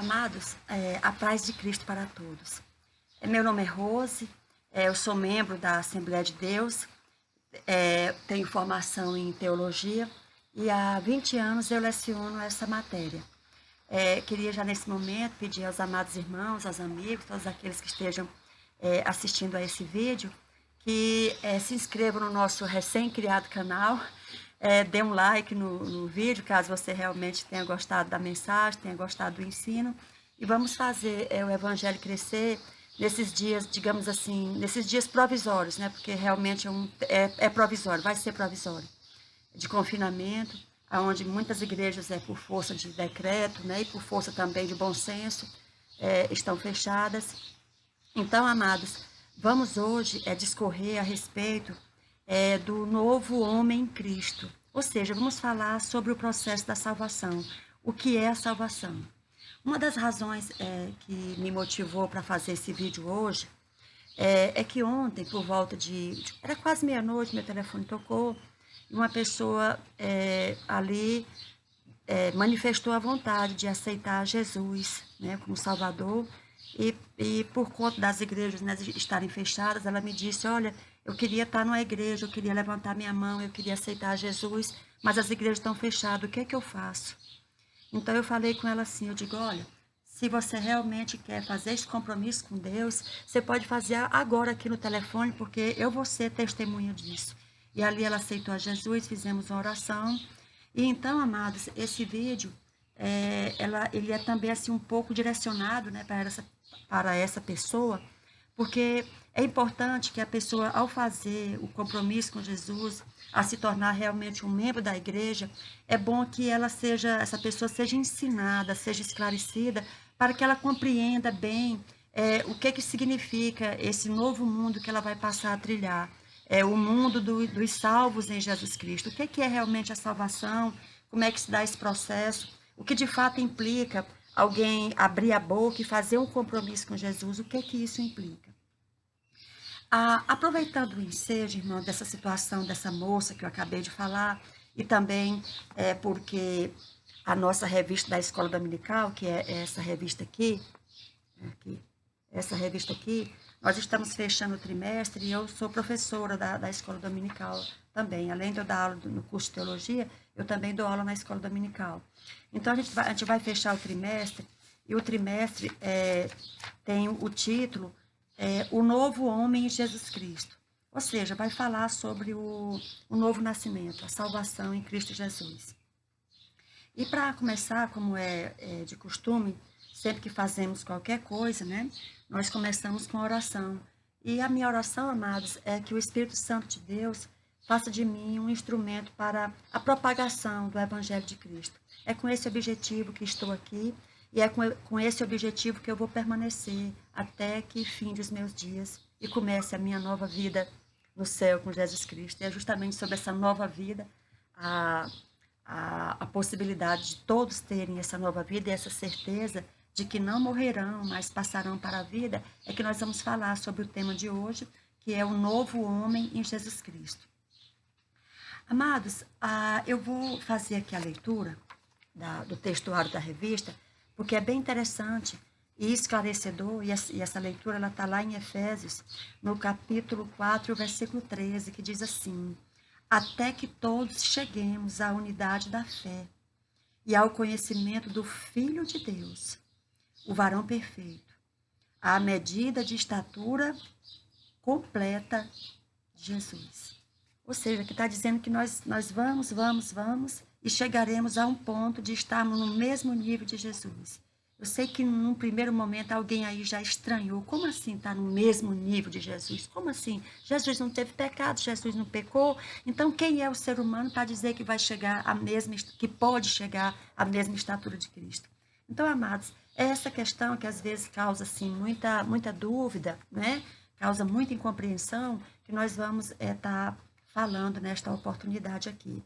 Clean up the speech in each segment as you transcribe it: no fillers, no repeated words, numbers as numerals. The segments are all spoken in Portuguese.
Amados, a paz de Cristo para todos. Meu nome é Rose, eu sou membro da Assembleia de Deus, tenho formação em teologia e há 20 anos eu leciono essa matéria. Queria já nesse momento pedir aos amados irmãos, aos amigos, todos aqueles que estejam assistindo a esse vídeo, que se inscrevam no nosso recém-criado canal, dê um like no vídeo, caso você realmente tenha gostado da mensagem, tenha gostado do ensino, e vamos fazer o Evangelho crescer nesses dias, digamos assim, nesses dias provisórios, né? Porque realmente é provisório, vai ser provisório, de confinamento, onde muitas igrejas, por força de decreto, né, e por força também de bom senso, estão fechadas. Então, amados, vamos hoje discorrer a respeito do novo homem em Cristo. Ou seja, vamos falar sobre o processo da salvação. O que é a salvação? Uma das razões que me motivou para fazer esse vídeo hoje é que ontem, por volta era quase meia-noite, meu telefone tocou, e uma pessoa ali manifestou a vontade de aceitar Jesus, né, como Salvador, e por conta das igrejas, né, estarem fechadas, ela me disse, olha, eu queria estar numa igreja, eu queria levantar minha mão, eu queria aceitar Jesus, mas as igrejas estão fechadas, o que é que eu faço? Então eu falei com ela assim, eu digo, olha, se você realmente quer fazer esse compromisso com Deus, você pode fazer agora aqui no telefone, porque eu vou ser testemunha disso. E ali ela aceitou a Jesus, fizemos uma oração. E então, amados, esse vídeo, ele é também assim um pouco direcionado, né, para essa pessoa, porque é importante que a pessoa, ao fazer o compromisso com Jesus, a se tornar realmente um membro da igreja, é bom que essa pessoa seja ensinada, seja esclarecida, para que ela compreenda bem o que significa esse novo mundo que ela vai passar a trilhar. O mundo dos salvos em Jesus Cristo. O que é realmente a salvação? Como é que se dá esse processo? O que de fato implica alguém abrir a boca e fazer um compromisso com Jesus? O que isso implica? Aproveitando o ensejo, irmão, dessa situação dessa moça que eu acabei de falar, e também porque a nossa revista da Escola Dominical, que é essa revista aqui, nós estamos fechando o trimestre e eu sou professora da Escola Dominical também. Além de eu dar aula no curso de teologia, eu também dou aula na Escola Dominical. Então, a gente vai fechar o trimestre, e o trimestre tem o título O Novo Homem em Jesus Cristo. Ou seja, vai falar sobre o novo nascimento, a salvação em Cristo Jesus. E para começar, como é de costume, sempre que fazemos qualquer coisa, né, nós começamos com a oração. E a minha oração, amados, é que o Espírito Santo de Deus faça de mim um instrumento para a propagação do Evangelho de Cristo. É com esse objetivo que estou aqui e é com esse objetivo que eu vou permanecer até que finde os meus dias e comece a minha nova vida no céu com Jesus Cristo. E é justamente sobre essa nova vida a possibilidade de todos terem essa nova vida e essa certeza de que não morrerão, mas passarão para a vida, é que nós vamos falar sobre o tema de hoje, que é o novo homem em Jesus Cristo. Amados, eu vou fazer aqui a leitura do textuário da revista, porque é bem interessante e esclarecedor, e essa leitura está lá em Efésios, no capítulo 4, versículo 13, que diz assim, até que todos cheguemos à unidade da fé e ao conhecimento do Filho de Deus, o varão perfeito, à medida de estatura completa de Jesus. Ou seja, que está dizendo que nós vamos e chegaremos a um ponto de estarmos no mesmo nível de Jesus. Eu sei que num primeiro momento alguém aí já estranhou. Como assim estar no mesmo nível de Jesus? Como assim? Jesus não teve pecado, Jesus não pecou. Então quem é o ser humano para dizer que vai chegar que pode chegar à mesma estatura de Cristo? Então, amados, é essa questão que às vezes causa assim muita dúvida, né? Causa muita incompreensão, que nós vamos estar falando nesta oportunidade aqui.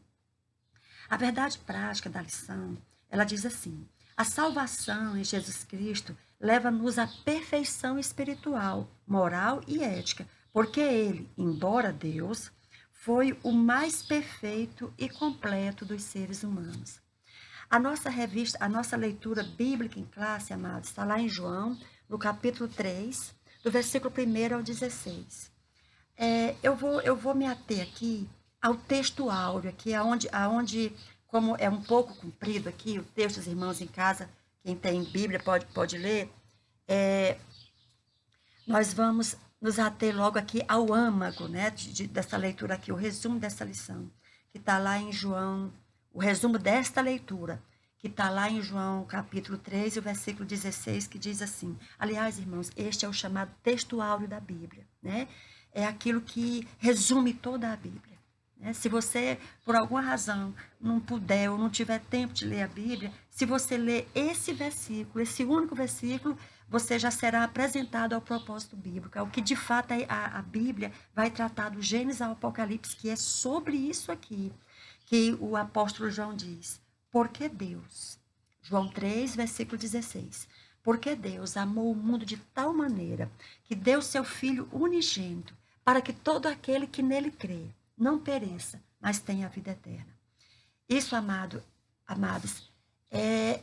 A verdade prática da lição, ela diz assim, a salvação em Jesus Cristo leva-nos à perfeição espiritual, moral e ética, porque ele, embora Deus, foi o mais perfeito e completo dos seres humanos. A nossa revista, a nossa leitura bíblica em classe, amados, está lá em João, no capítulo 3, do versículo 1 ao 16. Eu vou me ater aqui ao texto áureo, aqui aonde, como é um pouco comprido aqui, o texto dos irmãos em casa, quem tem Bíblia pode ler, nós vamos nos ater logo aqui ao âmago, né, dessa leitura aqui, o resumo dessa lição, que está lá em João, o resumo desta leitura, que está lá em João capítulo 3, o versículo 16, que diz assim, aliás, irmãos, este é o chamado texto áureo da Bíblia, né? É aquilo que resume toda a Bíblia. Né? Se você, por alguma razão, não puder ou não tiver tempo de ler a Bíblia, se você ler esse versículo, esse único versículo, você já será apresentado ao propósito bíblico, ao que de fato a Bíblia vai tratar do Gênesis ao Apocalipse, que é sobre isso aqui, que o apóstolo João diz, porque Deus, João 3, versículo 16, porque Deus amou o mundo de tal maneira que deu seu Filho unigênito, para que todo aquele que nele crê não pereça, mas tenha a vida eterna. Isso, amados, é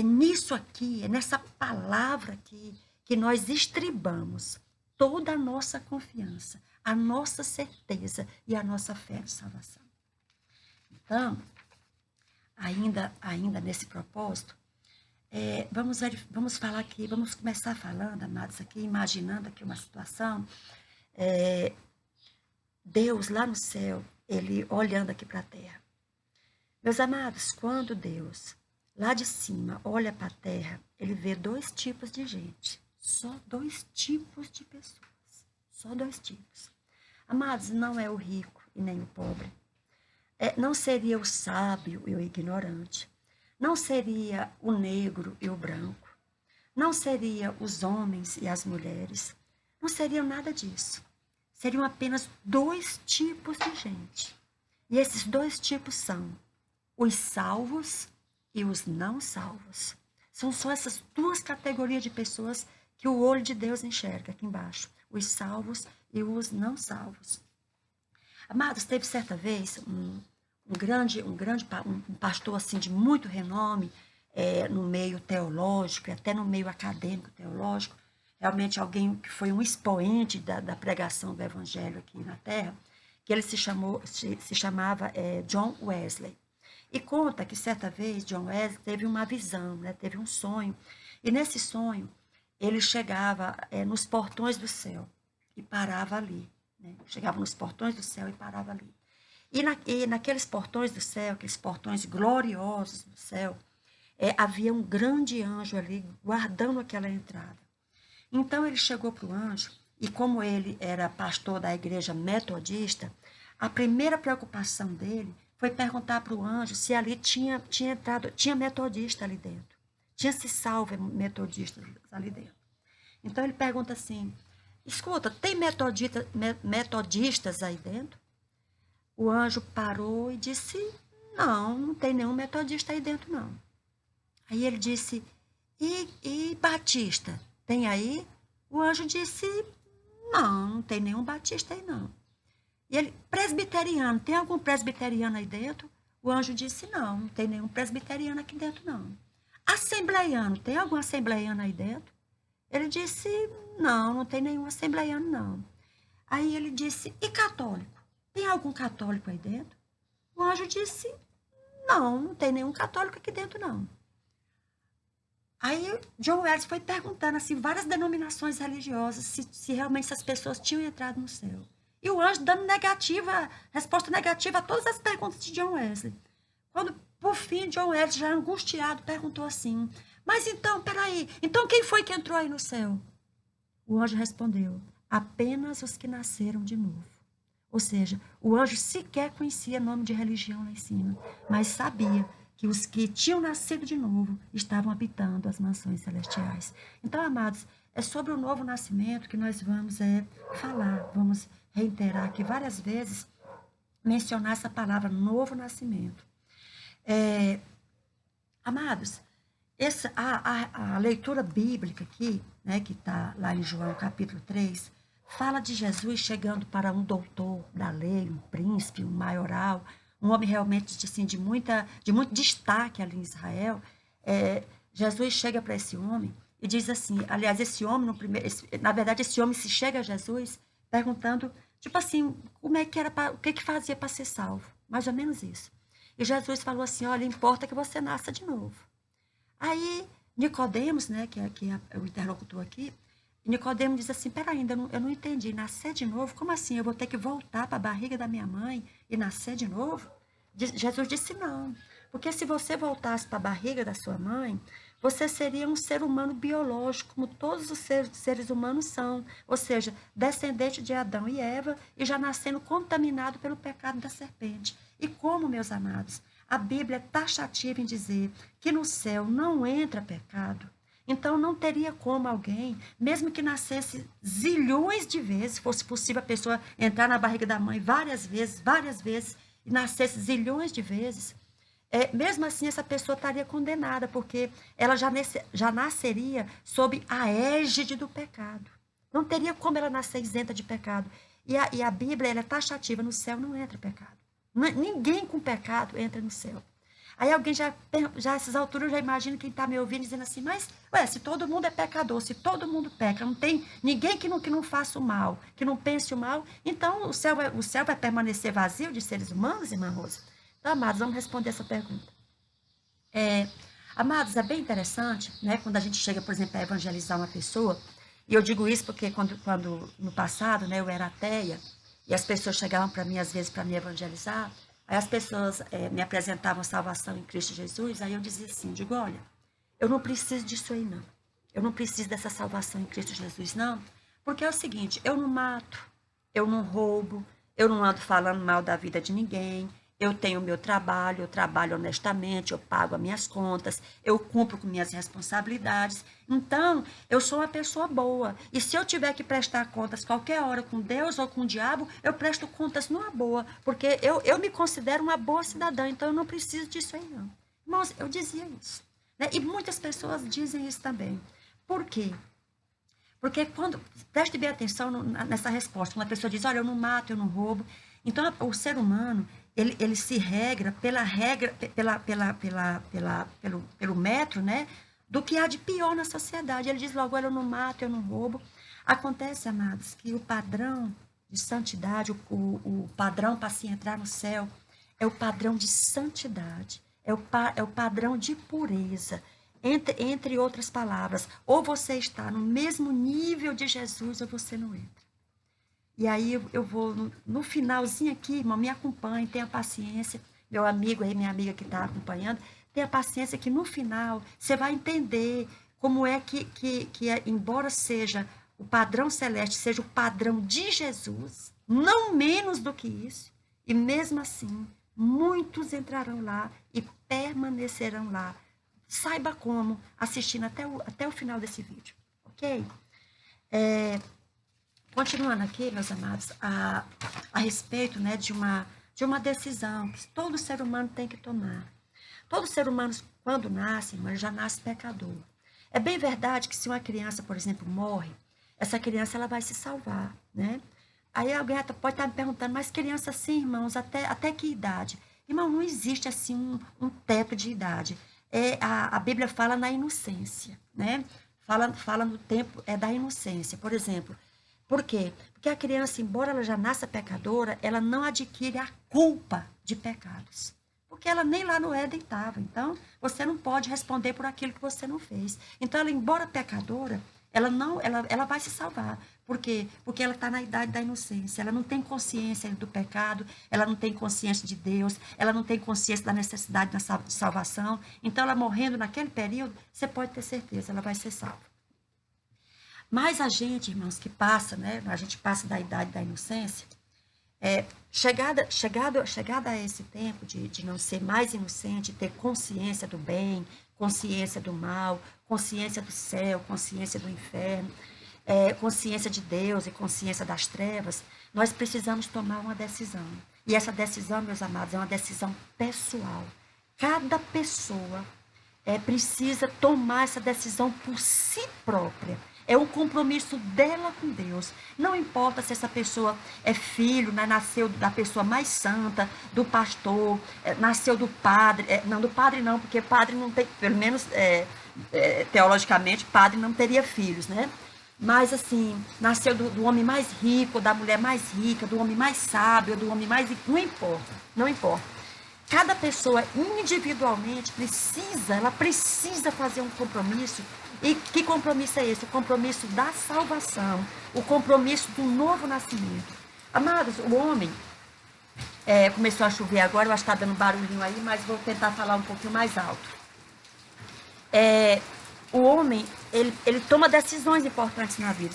nisso aqui, é nessa palavra aqui, que nós estribamos toda a nossa confiança, a nossa certeza e a nossa fé de salvação. Então, ainda nesse propósito, vamos falar aqui, vamos começar falando, amados, aqui, imaginando aqui uma situação. Deus lá no céu, ele olhando aqui para a terra. Meus amados, quando Deus lá de cima olha para a terra, ele vê dois tipos de gente, só dois tipos de pessoas, só dois tipos. Amados, não é o rico e nem o pobre, não seria o sábio e o ignorante, não seria o negro e o branco, não seria os homens e as mulheres, não seria nada disso. Seriam apenas dois tipos de gente. E esses dois tipos são os salvos e os não salvos. São só essas duas categorias de pessoas que o olho de Deus enxerga aqui embaixo. Os salvos e os não salvos. Amados, teve certa vez um pastor assim, de muito renome no meio teológico e até no meio acadêmico teológico, realmente alguém que foi um expoente da pregação do evangelho aqui na Terra, que ele se chamava John Wesley. E conta que certa vez John Wesley teve uma visão, né, teve um sonho, e nesse sonho ele chegava nos portões do céu e parava ali. Né? Chegava nos portões do céu e parava ali. E naqueles portões do céu, aqueles portões gloriosos do céu, havia um grande anjo ali guardando aquela entrada. Então ele chegou para o anjo, e como ele era pastor da igreja metodista, a primeira preocupação dele foi perguntar para o anjo se ali tinha metodista ali dentro. Tinha se salvo metodistas ali dentro. Então ele pergunta assim, escuta, tem metodistas aí dentro? O anjo parou e disse, não tem nenhum metodista aí dentro, não. Aí ele disse, e batista, tem aí? O anjo disse, não tem nenhum batista aí, não. E ele, presbiteriano, tem algum presbiteriano aí dentro? O anjo disse, não tem nenhum presbiteriano aqui dentro, não. Assembleiano, tem algum assembleiano aí dentro? Ele disse, não tem nenhum assembleiano, não. Aí ele disse, e católico? Tem algum católico aí dentro? O anjo disse, não tem nenhum católico aqui dentro, não. Aí John Wesley foi perguntando assim, várias denominações religiosas, se realmente essas pessoas tinham entrado no céu. E o anjo dando resposta negativa a todas as perguntas de John Wesley. Quando, por fim, John Wesley, já angustiado, perguntou assim, mas então, peraí, então quem foi que entrou aí no céu? O anjo respondeu, apenas os que nasceram de novo. Ou seja, o anjo sequer conhecia nome de religião lá em cima, mas sabia que os que tinham nascido de novo estavam habitando as mansões celestiais. Então, amados, é sobre o novo nascimento que nós vamos falar, vamos reiterar aqui várias vezes, mencionar essa palavra, novo nascimento. Amados, a leitura bíblica aqui, né, que está lá em João capítulo 3, fala de Jesus chegando para um doutor da lei, um príncipe, um maioral, um homem realmente assim, de muito destaque ali em Israel, Jesus chega para esse homem e diz assim, aliás, esse homem, na verdade, esse homem se chega a Jesus perguntando, tipo assim, como é que era, o que fazia para ser salvo? Mais ou menos isso. E Jesus falou assim, olha, importa que você nasça de novo. Aí, Nicodemos, né, que é o interlocutor aqui, Nicodemos diz assim, peraí, eu não entendi, nascer de novo? Como assim? Eu vou ter que voltar para a barriga da minha mãe e nascer de novo? Jesus disse não, porque se você voltasse para a barriga da sua mãe, você seria um ser humano biológico, como todos os seres humanos são, ou seja, descendente de Adão e Eva e já nascendo contaminado pelo pecado da serpente. E como, meus amados, a Bíblia é taxativa em dizer que no céu não entra pecado, então não teria como alguém, mesmo que nascesse zilhões de vezes, fosse possível a pessoa entrar na barriga da mãe várias vezes, e nascesse zilhões de vezes, mesmo assim essa pessoa estaria condenada, porque ela já nasceria sob a égide do pecado. Não teria como ela nascer isenta de pecado. E a Bíblia ela é taxativa, no céu não entra pecado. Ninguém com pecado entra no céu. Aí alguém já a essas alturas, eu já imagino quem está me ouvindo dizendo assim, mas, se todo mundo é pecador, se todo mundo peca, não tem ninguém que não faça o mal, que não pense o mal, então o céu vai permanecer vazio de seres humanos, irmã Rosa? Então, amados, vamos responder essa pergunta. Amados, é bem interessante, né, quando a gente chega, por exemplo, a evangelizar uma pessoa, e eu digo isso porque quando no passado, né, eu era ateia, e as pessoas chegavam para mim, às vezes, para me evangelizar, aí as pessoas me apresentavam a salvação em Cristo Jesus, aí eu dizia assim, digo, olha, eu não preciso disso aí, não. Eu não preciso dessa salvação em Cristo Jesus, não. Porque é o seguinte, eu não mato, eu não roubo, eu não ando falando mal da vida de ninguém, eu tenho o meu trabalho, eu trabalho honestamente, eu pago as minhas contas, eu cumpro com minhas responsabilidades. Então, eu sou uma pessoa boa. E se eu tiver que prestar contas qualquer hora com Deus ou com o diabo, eu presto contas numa boa, porque eu me considero uma boa cidadã, então eu não preciso disso aí, não. Irmãos, eu dizia isso. Né? E muitas pessoas dizem isso também. Por quê? Porque preste bem atenção nessa resposta, quando a pessoa diz, olha, eu não mato, eu não roubo. Então, o ser humano, ele se regra pelo metro, né, do que há de pior na sociedade. Ele diz logo, olha, eu não mato, eu não roubo. Acontece, amados, que o padrão de santidade, o padrão para se entrar no céu, é o padrão de santidade, é o padrão de pureza. Entre outras palavras, ou você está no mesmo nível de Jesus ou você não entra. E aí eu vou, no finalzinho aqui, irmão, me acompanhe, tenha paciência, meu amigo aí, minha amiga que está acompanhando, tenha paciência que no final você vai entender como é que embora seja o padrão celeste, seja o padrão de Jesus, não menos do que isso, e mesmo assim, muitos entrarão lá e permanecerão lá. Saiba como, assistindo até o final desse vídeo, ok? Continuando aqui, meus amados, a respeito, né, de uma decisão que todo ser humano tem que tomar. Todo ser humano, quando nasce, ele já nasce pecador. É bem verdade que se uma criança, por exemplo, morre, essa criança ela vai se salvar, né? Aí alguém pode estar me perguntando, mas criança assim, irmãos, até que idade? Irmão, não existe assim um teto de idade. A Bíblia fala na inocência, né? Fala no tempo da inocência. Por exemplo, por quê? Porque a criança, embora ela já nasça pecadora, ela não adquire a culpa de pecados. Porque ela nem lá no Éden estava. Então, você não pode responder por aquilo que você não fez. Então, ela, embora pecadora, ela vai se salvar. Por quê? Porque ela está na idade da inocência. Ela não tem consciência do pecado, ela não tem consciência de Deus, ela não tem consciência da necessidade de salvação. Então, ela morrendo naquele período, você pode ter certeza, ela vai ser salva. Mas a gente, irmãos, que passa, né? A gente passa da idade da inocência, chegada a esse tempo de não ser mais inocente, ter consciência do bem, consciência do mal, consciência do céu, consciência do inferno, consciência de Deus e consciência das trevas, nós precisamos tomar uma decisão. E essa decisão, meus amados, é uma decisão pessoal. Cada pessoa precisa tomar essa decisão por si própria. É um compromisso dela com Deus. Não importa se essa pessoa é filho, né, nasceu da pessoa mais santa, do pastor, nasceu do padre. Não, do padre não, porque padre não tem, pelo menos teologicamente, padre não teria filhos, né? Mas assim, nasceu do homem mais rico, da mulher mais rica, do homem mais sábio, do homem mais... Não importa, não importa. Cada pessoa individualmente ela precisa fazer um compromisso. E que compromisso é esse? O compromisso da salvação, o compromisso do novo nascimento. Amados, o homem, começou a chover agora, eu acho que está dando barulhinho aí, mas vou tentar falar um pouquinho mais alto. O homem, ele toma decisões importantes na vida.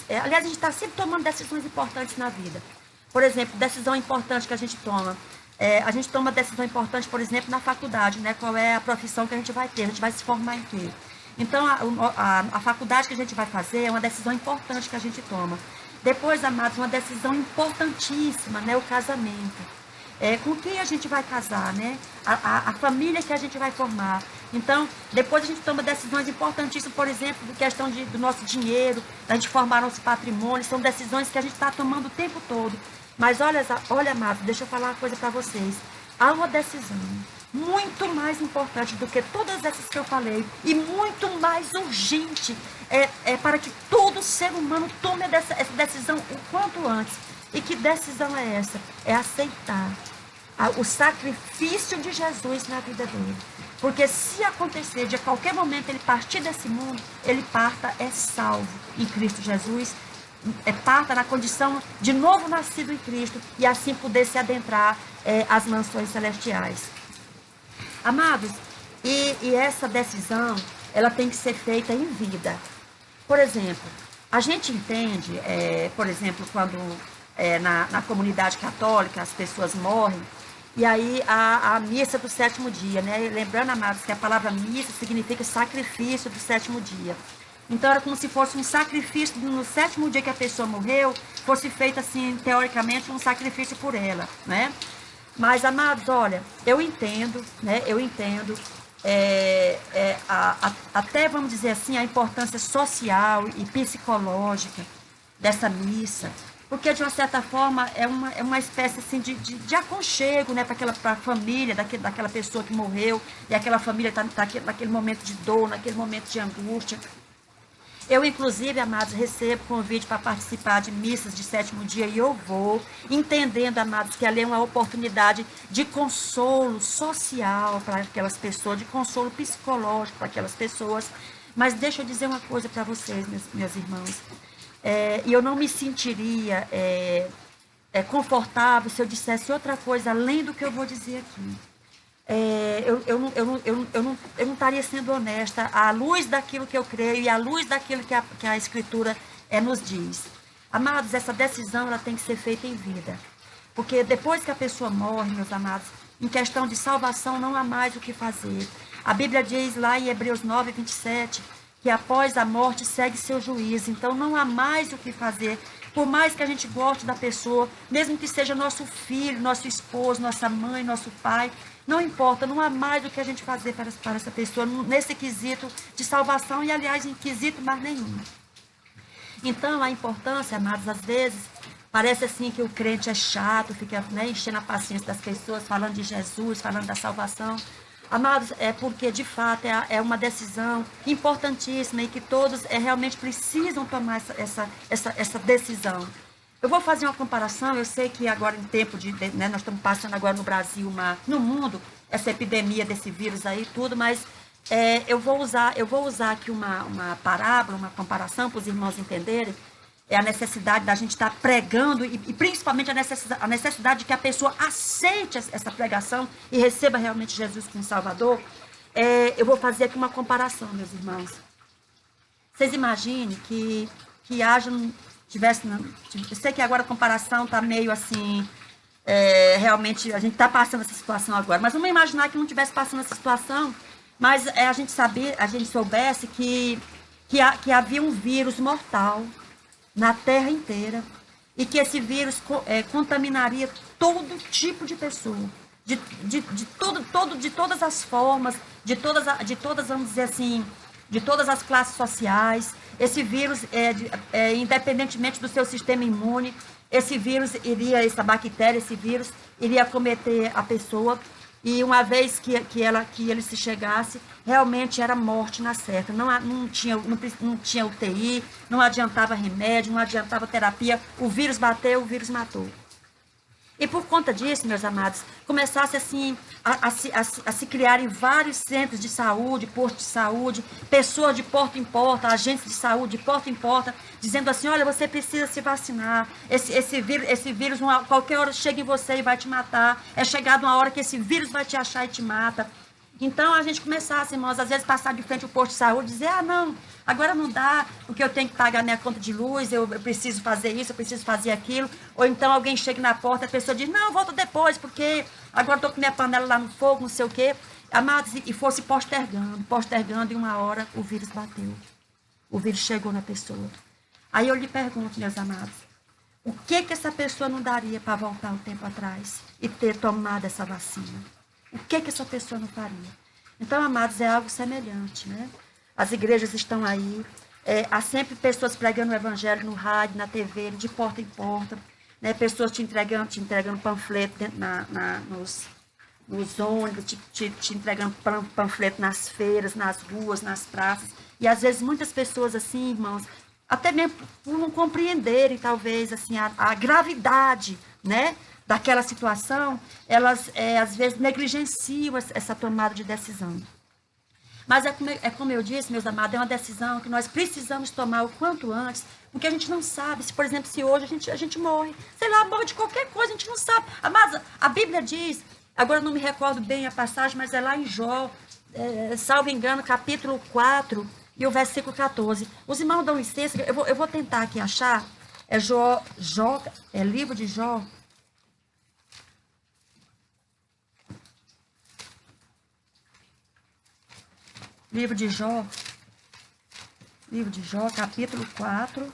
Aliás, a gente está sempre tomando decisões importantes na vida. Por exemplo, decisão importante que a gente toma. A gente toma decisão importante, por exemplo, na faculdade, né? Qual é a profissão que a gente vai ter, a gente vai se formar em quê? Então, a faculdade que a gente vai fazer é uma decisão importante que a gente toma. Depois, amados, uma decisão importantíssima, né? O casamento. Com quem a gente vai casar, né? A família que a gente vai formar. Então, depois a gente toma decisões importantíssimas, por exemplo, de questão do nosso dinheiro, da gente formar nosso patrimônio. São decisões que a gente está tomando o tempo todo. Mas olha, amados, deixa eu falar uma coisa para vocês. Há uma decisão muito mais importante do que todas essas que eu falei e muito mais urgente para que todo ser humano tome essa decisão o quanto antes. E que decisão é essa? É aceitar o sacrifício de Jesus na vida dele. Porque se acontecer de a qualquer momento ele partir desse mundo, ele parta salvo em Cristo Jesus, parta na condição de novo nascido em Cristo e assim poder se adentrar às mansões celestiais. Amados, e essa decisão, ela tem que ser feita em vida. Por exemplo, a gente entende, por exemplo, quando na comunidade católica as pessoas morrem, e aí a missa do sétimo dia, né? Lembrando, amados, que a palavra missa significa sacrifício do sétimo dia. Então era como se fosse um sacrifício no sétimo dia que a pessoa morreu, fosse feito assim, teoricamente, um sacrifício por ela, né? Mas, amados, olha, eu entendo, né? Eu entendo até, vamos dizer assim, a importância social e psicológica dessa missa, porque de uma certa forma é uma espécie assim de aconchego, né, para a família daquela pessoa que morreu, e aquela família está naquele momento de dor, naquele momento de angústia. Eu, inclusive, amados, recebo convite para participar de missas de sétimo dia e eu vou, entendendo, amados, que ali é uma oportunidade de consolo social para aquelas pessoas, de consolo psicológico para aquelas pessoas. Mas deixa eu dizer uma coisa para vocês, meus irmãos. E eu não me sentiria confortável se eu dissesse outra coisa além do que eu vou dizer aqui. Eu não estaria sendo honesta à luz daquilo que eu creio e à luz daquilo que a Escritura nos diz. Amados, essa decisão ela tem que ser feita em vida. Porque depois que a pessoa morre, meus amados, em questão de salvação não há mais o que fazer. A Bíblia diz lá em Hebreus 9, 27, que após a morte segue seu juízo. Então não há mais o que fazer. Por mais que a gente goste da pessoa, mesmo que seja nosso filho, nosso esposo, nossa mãe, nosso pai, não importa, não há mais o que a gente fazer para essa pessoa nesse quesito de salvação e, aliás, em quesito mais nenhum. Então, a importância, amados, às vezes, parece assim que o crente é chato, fica, né, enchendo a paciência das pessoas, falando de Jesus, falando da salvação. Amados, é porque, de fato, é uma decisão importantíssima e que todos realmente precisam tomar essa decisão. Eu vou fazer uma comparação, eu sei que agora em tempo né, nós estamos passando agora no Brasil, no mundo, essa epidemia desse vírus aí, tudo, mas eu vou usar aqui uma parábola, uma comparação para os irmãos entenderem, a necessidade da gente estar pregando e principalmente a necessidade de que a pessoa aceite essa pregação e receba realmente Jesus como Salvador. Eu vou fazer aqui uma comparação, meus irmãos. Vocês imaginem que haja... eu sei que agora a comparação está meio assim, realmente a gente está passando essa situação agora, mas vamos imaginar que não estivesse passando essa situação, mas a gente soubesse que havia um vírus mortal na Terra inteira e que esse vírus contaminaria todo tipo de pessoa, de todas as formas, de todas, vamos dizer assim, de todas as classes sociais. Esse vírus, independentemente do seu sistema imune, essa bactéria, esse vírus, iria acometer a pessoa. E uma vez que ele se chegasse, realmente era morte na certa. Não tinha UTI, não adiantava remédio, não adiantava terapia. O vírus bateu, o vírus matou. E por conta disso, meus amados, começasse assim a se criarem vários centros de saúde, postos de saúde, pessoas de porta em porta, agentes de saúde de porta em porta, dizendo assim, olha, você precisa se vacinar, esse vírus qualquer hora chega em você e vai te matar, é chegado uma hora que esse vírus vai te achar e te mata. Então, a gente começasse, irmãos, às vezes passar de frente ao posto de saúde e dizer, não, agora não dá, porque eu tenho que pagar minha conta de luz, eu preciso fazer isso, eu preciso fazer aquilo. Ou então alguém chega na porta, a pessoa diz, não, volta depois, porque agora estou com minha panela lá no fogo, não sei o quê. Amados, e fosse postergando, e uma hora o vírus bateu. O vírus chegou na pessoa. Aí eu lhe pergunto, meus amados, o que essa pessoa não daria para voltar um tempo atrás e ter tomado essa vacina? O que essa pessoa não faria? Então, amados, é algo semelhante, né? As igrejas estão aí, há sempre pessoas pregando o evangelho no rádio, na TV, de porta em porta, né? Pessoas te entregando panfleto nos ônibus, te entregando panfleto nas feiras, nas ruas, nas praças. E às vezes muitas pessoas assim, irmãos, até mesmo por não compreenderem, talvez, assim, a gravidade, né, daquela situação, elas, às vezes, negligenciam essa tomada de decisão. Mas é como eu disse, meus amados, é uma decisão que nós precisamos tomar o quanto antes, porque a gente não sabe, se, por exemplo, se hoje a gente morre, sei lá, morre de qualquer coisa, a gente não sabe. Amados, a Bíblia diz, agora eu não me recordo bem a passagem, mas é lá em Jó, salvo engano, capítulo 4, e o versículo 14. Os irmãos dão licença, eu vou tentar aqui achar, livro de Jó. Livro de Jó, capítulo 4.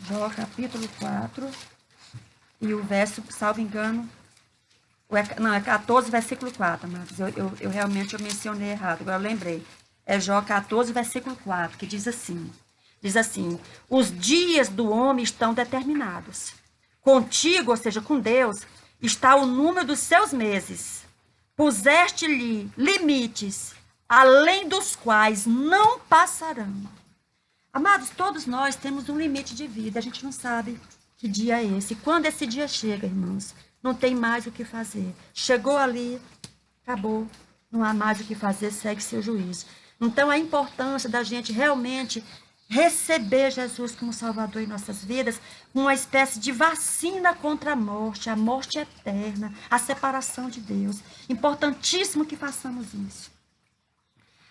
Jó, capítulo 4. E o verso, salvo engano, é 14, versículo 4, mas eu realmente mencionei errado, agora eu lembrei. É Jó 14, versículo 4, que diz assim, os dias do homem estão determinados. Contigo, ou seja, com Deus, está o número dos seus meses. Puseste-lhe limites, além dos quais não passarão. Amados, todos nós temos um limite de vida, a gente não sabe que dia é esse. Quando esse dia chega, irmãos, não tem mais o que fazer. Chegou ali, acabou, não há mais o que fazer, segue seu juízo. Então, a importância da gente realmente receber Jesus como Salvador em nossas vidas, uma espécie de vacina contra a morte eterna, a separação de Deus. Importantíssimo que façamos isso.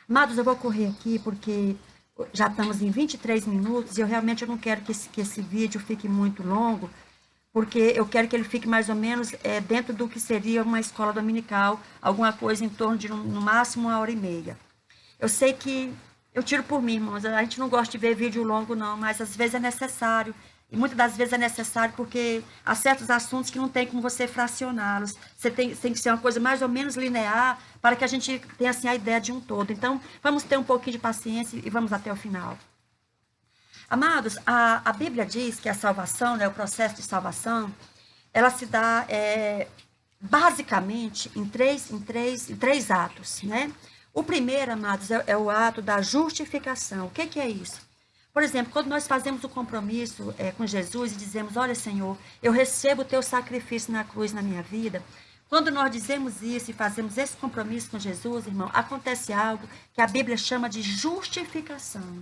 Amados, eu vou correr aqui porque já estamos em 23 minutos e eu realmente não quero que esse vídeo fique muito longo, porque eu quero que ele fique mais ou menos dentro do que seria uma escola dominical, alguma coisa em torno de, no máximo, 1h30. Eu sei que, eu tiro por mim, irmãos, a gente não gosta de ver vídeo longo, não, mas às vezes é necessário. E muitas das vezes é necessário porque há certos assuntos que não tem como você fracioná-los. Você tem que ser uma coisa mais ou menos linear para que a gente tenha assim, a ideia de um todo. Então, vamos ter um pouquinho de paciência e vamos até o final. Amados, a Bíblia diz que a salvação, né, o processo de salvação, ela se dá basicamente em três atos, né? O primeiro, amados, é o ato da justificação. O que é isso? Por exemplo, quando nós fazemos o compromisso com Jesus e dizemos, olha, Senhor, eu recebo o teu sacrifício na cruz na minha vida. Quando nós dizemos isso e fazemos esse compromisso com Jesus, irmão, acontece algo que a Bíblia chama de justificação.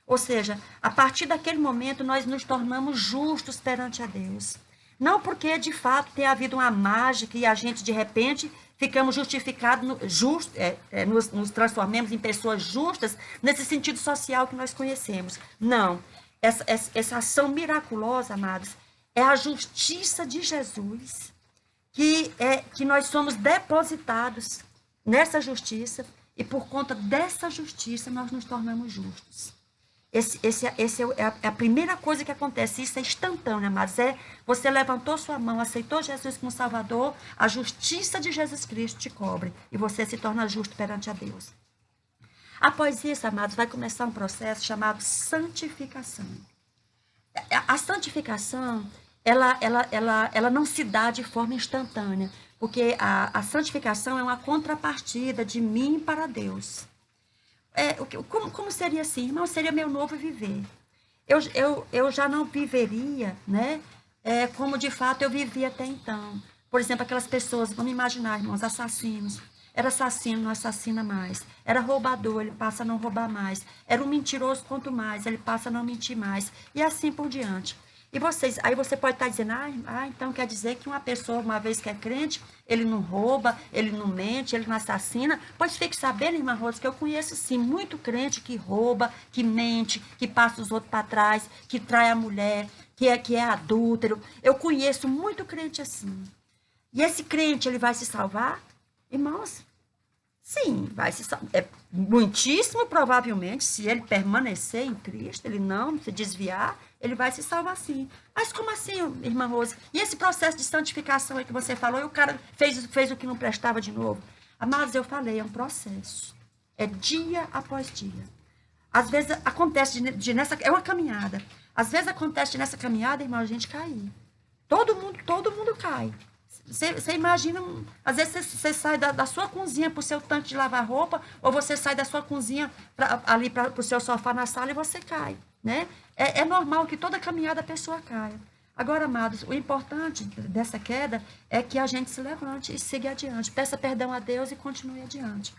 Ou seja, a partir daquele momento nós nos tornamos justos perante a Deus. Não porque, de fato, tenha havido uma mágica e a gente, de repente, ficamos justificados, nos transformemos em pessoas justas nesse sentido social que nós conhecemos. Não. Essa ação miraculosa, amados, é a justiça de Jesus, que nós somos depositados nessa justiça e, por conta dessa justiça, nós nos tornamos justos. É a primeira coisa que acontece, isso é instantâneo, amados. Você levantou sua mão, aceitou Jesus como Salvador, a justiça de Jesus Cristo te cobre e você se torna justo perante a Deus. Após isso, amados, vai começar um processo chamado santificação. A santificação, ela não se dá de forma instantânea, porque a santificação é uma contrapartida de mim para Deus. Como seria assim? Irmão, seria meu novo viver. Eu já não viveria, né? Como de fato eu vivia até então. Por exemplo, aquelas pessoas, vamos imaginar, irmãos, assassinos. Era assassino, não assassina mais. Era roubador, ele passa a não roubar mais. Era um mentiroso, quanto mais, ele passa a não mentir mais. E assim por diante. E aí você pode estar dizendo, então quer dizer que uma pessoa, uma vez que é crente, ele não rouba, ele não mente, ele não assassina. Pois fique sabendo, irmã Rosa, que eu conheço sim muito crente que rouba, que mente, que passa os outros para trás, que trai a mulher, que é adúltero. Eu conheço muito crente assim. E esse crente, ele vai se salvar? Irmãos, sim, vai se salvar. Muitíssimo provavelmente, se ele permanecer em Cristo, ele não se desviar, ele vai se salvar sim. Mas como assim, irmã Rose? E esse processo de santificação aí que você falou, e o cara fez o que não prestava de novo? Amados, eu falei, é um processo. É dia após dia. Às vezes acontece é uma caminhada. Às vezes acontece nessa caminhada, irmão, a gente cair. Todo mundo cai. Você imagina, às vezes você sai da sua cozinha para o seu tanque de lavar roupa, ou você sai da sua cozinha ali para o seu sofá na sala e você cai, né? É normal que toda caminhada a pessoa caia. Agora, amados, o importante dessa queda é que a gente se levante e siga adiante. Peça perdão a Deus e continue adiante.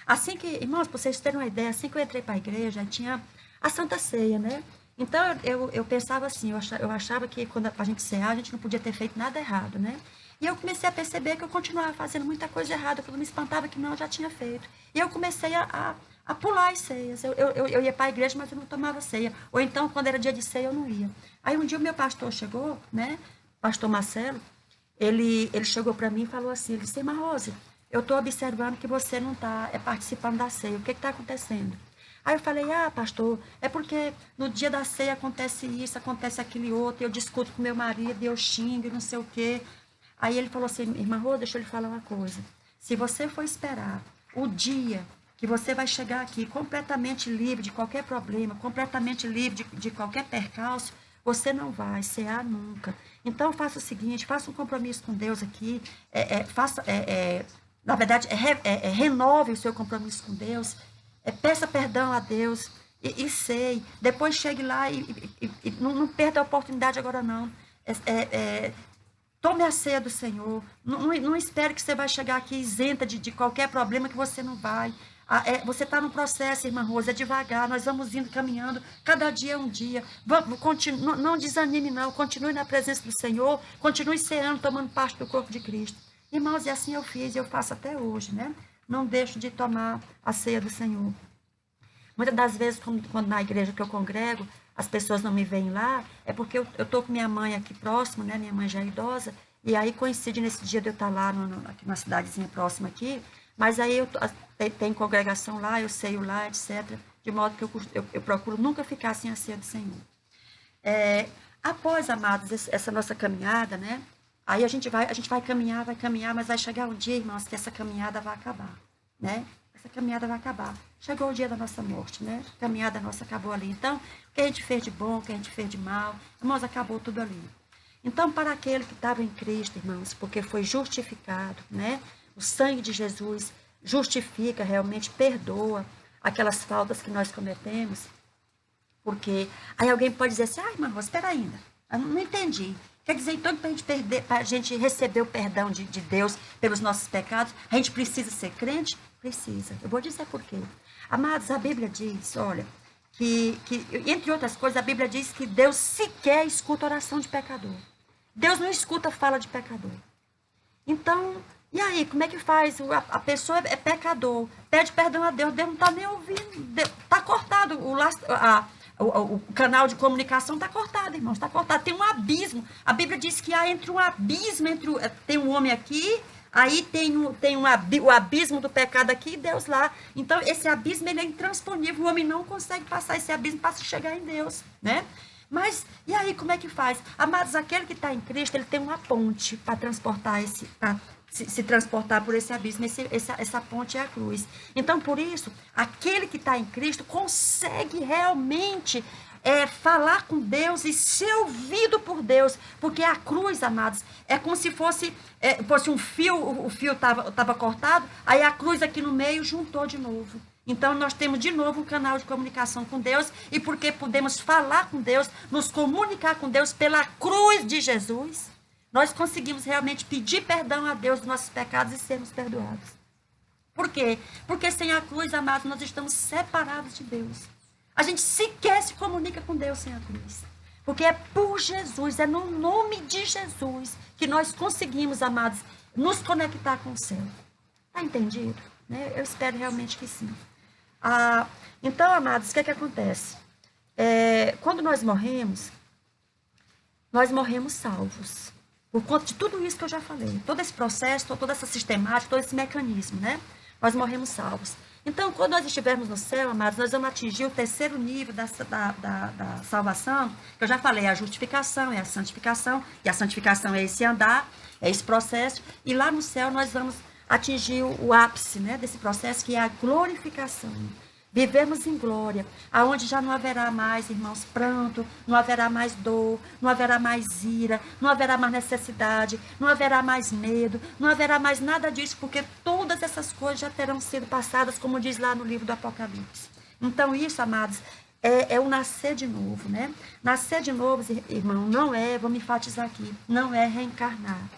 Assim que, irmãos, para vocês terem uma ideia, assim que eu entrei para a igreja, tinha a Santa Ceia, né? Então, eu pensava assim, eu achava que quando a gente cear, a gente não podia ter feito nada errado, né? E eu comecei a perceber que eu continuava fazendo muita coisa errada, quando me espantava que não, eu já tinha feito. E eu comecei a pular as ceias. Eu ia para a igreja, mas eu não tomava ceia. Ou então, quando era dia de ceia, eu não ia. Aí um dia o meu pastor chegou, né? Pastor Marcelo, ele chegou para mim e falou assim, ele disse, irmã Rose, eu estou observando que você não está participando da ceia. O que está acontecendo? Aí eu falei, pastor, é porque no dia da ceia acontece isso, acontece aquele outro, eu discuto com meu marido, eu xingo, não sei o quê. Aí ele falou assim, irmã Rô, deixa eu lhe falar uma coisa. Se você for esperar o dia que você vai chegar aqui completamente livre de qualquer problema, completamente livre de qualquer percalço, você não vai cear nunca. Então faça o seguinte, faça um compromisso com Deus aqui, na verdade, renove o seu compromisso com Deus, peça perdão a Deus e sei. Depois chegue lá e não perda a oportunidade agora não. Tome a ceia do Senhor. Não espere que você vai chegar aqui isenta de qualquer problema, que você não vai. Você está no processo, irmã Rosa, é devagar. Nós vamos indo, caminhando. Cada dia é um dia. Não desanime não. Continue na presença do Senhor. Continue ceando, tomando parte do corpo de Cristo. Irmãos, e assim eu fiz e eu faço até hoje, né? Não deixo de tomar a ceia do Senhor. Muitas das vezes, quando na igreja que eu congrego, as pessoas não me veem lá, é porque eu estou com minha mãe aqui próximo, né? Minha mãe já é idosa, e aí coincide nesse dia de eu estar lá, aqui numa cidadezinha próxima aqui, mas aí tem congregação lá, eu ceio lá, etc., de modo que eu procuro nunca ficar sem a ceia do Senhor. Após, amados, essa nossa caminhada, né? Aí a gente vai caminhar, mas vai chegar um dia, irmãos, que essa caminhada vai acabar, né? Essa caminhada vai acabar. Chegou o dia da nossa morte, né? A caminhada nossa acabou ali. Então, o que a gente fez de bom, o que a gente fez de mal, irmãos, acabou tudo ali. Então, para aquele que estava em Cristo, irmãos, porque foi justificado, né? O sangue de Jesus justifica, realmente perdoa aquelas faltas que nós cometemos. Porque aí alguém pode dizer assim, irmã, espera ainda, eu não entendi. Quer dizer, então, para a gente receber o perdão de Deus pelos nossos pecados, a gente precisa ser crente? Precisa. Eu vou dizer por quê. Amados, a Bíblia diz, olha, que entre outras coisas, a Bíblia diz que Deus sequer escuta oração de pecador. Deus não escuta fala de pecador. Então, e aí, como é que faz? A pessoa é pecador, pede perdão a Deus, Deus não está nem ouvindo, está cortado o canal de comunicação está cortado, irmãos, está cortado. Tem um abismo. A Bíblia diz que há entre um abismo, tem um homem aqui, aí tem o abismo do pecado aqui e Deus lá. Então, esse abismo ele é intransponível. O homem não consegue passar esse abismo para chegar em Deus, né? Mas, e aí, como é que faz? Amados, aquele que está em Cristo, ele tem uma ponte para transportar se transportar por esse abismo. Essa ponte é a cruz. Então, por isso, aquele que está em Cristo consegue realmente falar com Deus e ser ouvido por Deus. Porque a cruz, amados, é como se fosse um fio, o fio estava cortado, aí a cruz aqui no meio juntou de novo. Então, nós temos de novo um canal de comunicação com Deus, e porque podemos falar com Deus, nos comunicar com Deus pela cruz de Jesus, nós conseguimos realmente pedir perdão a Deus dos nossos pecados e sermos perdoados. Por quê? Porque sem a cruz, amados, nós estamos separados de Deus. A gente sequer se comunica com Deus sem a cruz. Porque é por Jesus, é no nome de Jesus que nós conseguimos, amados, nos conectar com o céu. Está entendido? Né? Eu espero realmente que sim. Então, amados, o que acontece? Quando nós morremos salvos. Por conta de tudo isso que eu já falei. Todo esse processo, toda essa sistemática, todo esse mecanismo, né? Nós morremos salvos. Então, quando nós estivermos no céu, amados, nós vamos atingir o terceiro nível da salvação, que eu já falei, a justificação, é a santificação, e a santificação é esse andar, é esse processo, e lá no céu nós vamos atingir o ápice, né, desse processo, que é a glorificação. Vivemos em glória, aonde já não haverá mais, irmãos, pranto, não haverá mais dor, não haverá mais ira, não haverá mais necessidade, não haverá mais medo, não haverá mais nada disso, porque todas essas coisas já terão sido passadas, como diz lá no livro do Apocalipse. Então, isso, amados, é o nascer de novo, né? Nascer de novo, irmão, não é, vou me enfatizar aqui, não é reencarnar.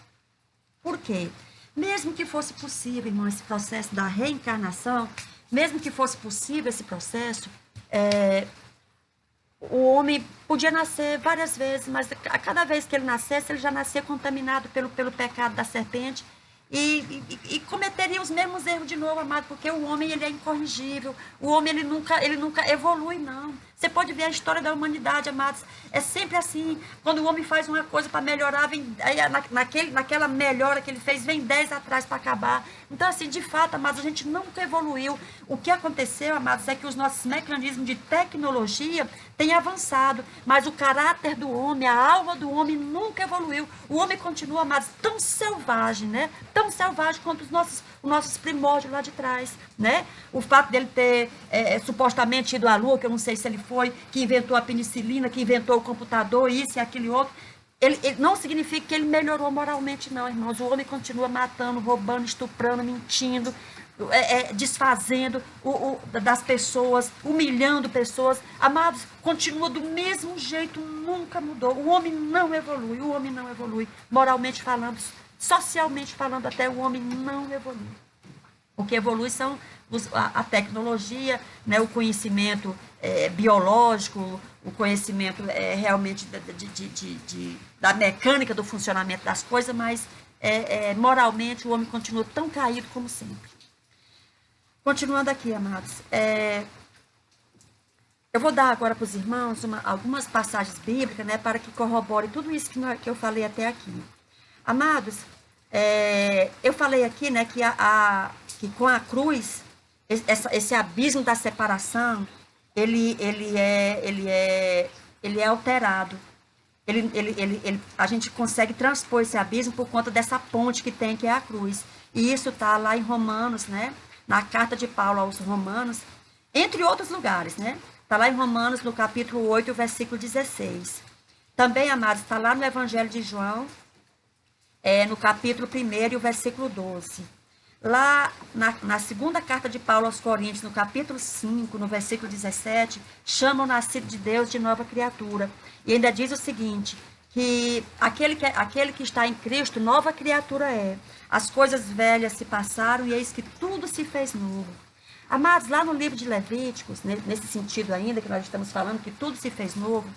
Por quê? Mesmo que fosse possível, irmão, esse processo da reencarnação, mesmo que fosse possível esse processo, o homem podia nascer várias vezes, mas a cada vez que ele nascesse, ele já nascia contaminado pelo pecado da serpente e cometeria os mesmos erros de novo, amado, porque o homem, ele é incorrigível, o homem, ele nunca evolui, não. Você pode ver a história da humanidade, amados, é sempre assim. Quando o homem faz uma coisa para melhorar, naquela melhora que ele fez, vem 10 atrás para acabar. Então, assim, de fato, amados, a gente nunca evoluiu. O que aconteceu, amados, é que os nossos mecanismos de tecnologia têm avançado, mas o caráter do homem, a alma do homem nunca evoluiu. O homem continua, amados, tão selvagem, né? Tão selvagem quanto os nossos primórdios lá de trás, né? O fato dele ter supostamente ido à lua, que eu não sei se ele foi, que inventou a penicilina, que inventou o computador, isso e aquele outro, ele não significa que ele melhorou moralmente, não, irmãos. O homem continua matando, roubando, estuprando, mentindo, desfazendo das pessoas, humilhando pessoas. Amados, continua do mesmo jeito, nunca mudou. O homem não evolui, moralmente falando, socialmente falando, até o homem não evolui. O que evolui são a tecnologia, né, o conhecimento biológico, o conhecimento realmente da mecânica do funcionamento das coisas, mas moralmente o homem continua tão caído como sempre. Continuando aqui, amados. Eu vou dar agora para os irmãos algumas passagens bíblicas, né, para que corrobore tudo isso que eu falei até aqui. Amados, eu falei aqui, né, que com a cruz, esse abismo da separação, ele é alterado. A gente consegue transpor esse abismo por conta dessa ponte que tem, que é a cruz. E isso está lá em Romanos, né? Na carta de Paulo aos Romanos, entre outros lugares, né? Está lá em Romanos, no capítulo 8, versículo 16. Também, amados, está lá no Evangelho de João, no capítulo 1 e o versículo 12. Lá na segunda carta de Paulo aos Coríntios, no capítulo 5, no versículo 17, chama o nascido de Deus de nova criatura. E ainda diz o seguinte, que aquele que está em Cristo, nova criatura é. As coisas velhas se passaram e eis que tudo se fez novo. Amados, lá no livro de Levíticos, nesse sentido ainda que nós estamos falando, que tudo se fez novo,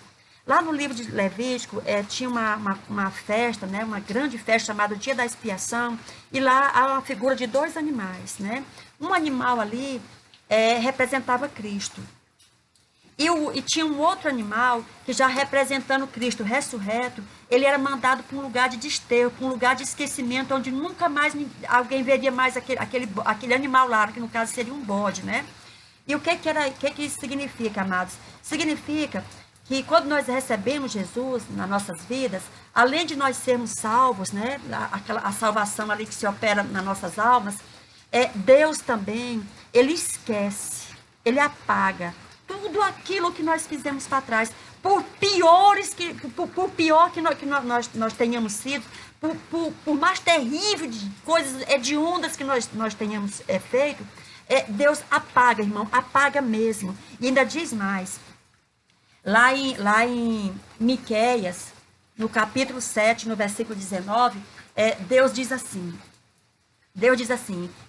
lá no livro de Levítico tinha uma festa, né, uma grande festa chamada Dia da Expiação, e lá há uma figura de 2 animais. Né? Um animal ali representava Cristo. E tinha um outro animal que, já representando Cristo ressurreto, ele era mandado para um lugar de desterro, para um lugar de esquecimento, onde nunca mais alguém veria mais aquele animal lá, que no caso seria um bode. Né? E o que isso significa, amados? Significa que quando nós recebemos Jesus nas nossas vidas, além de nós sermos salvos, né, a salvação ali que se opera nas nossas almas, Deus também, ele esquece, ele apaga tudo aquilo que nós fizemos para trás, por pior que nós tenhamos sido, por mais terrível de coisas hediondas que nós tenhamos feito, Deus apaga, irmão, apaga mesmo. E ainda diz mais, lá em Miqueias, no capítulo 7, no versículo 19, Deus diz assim,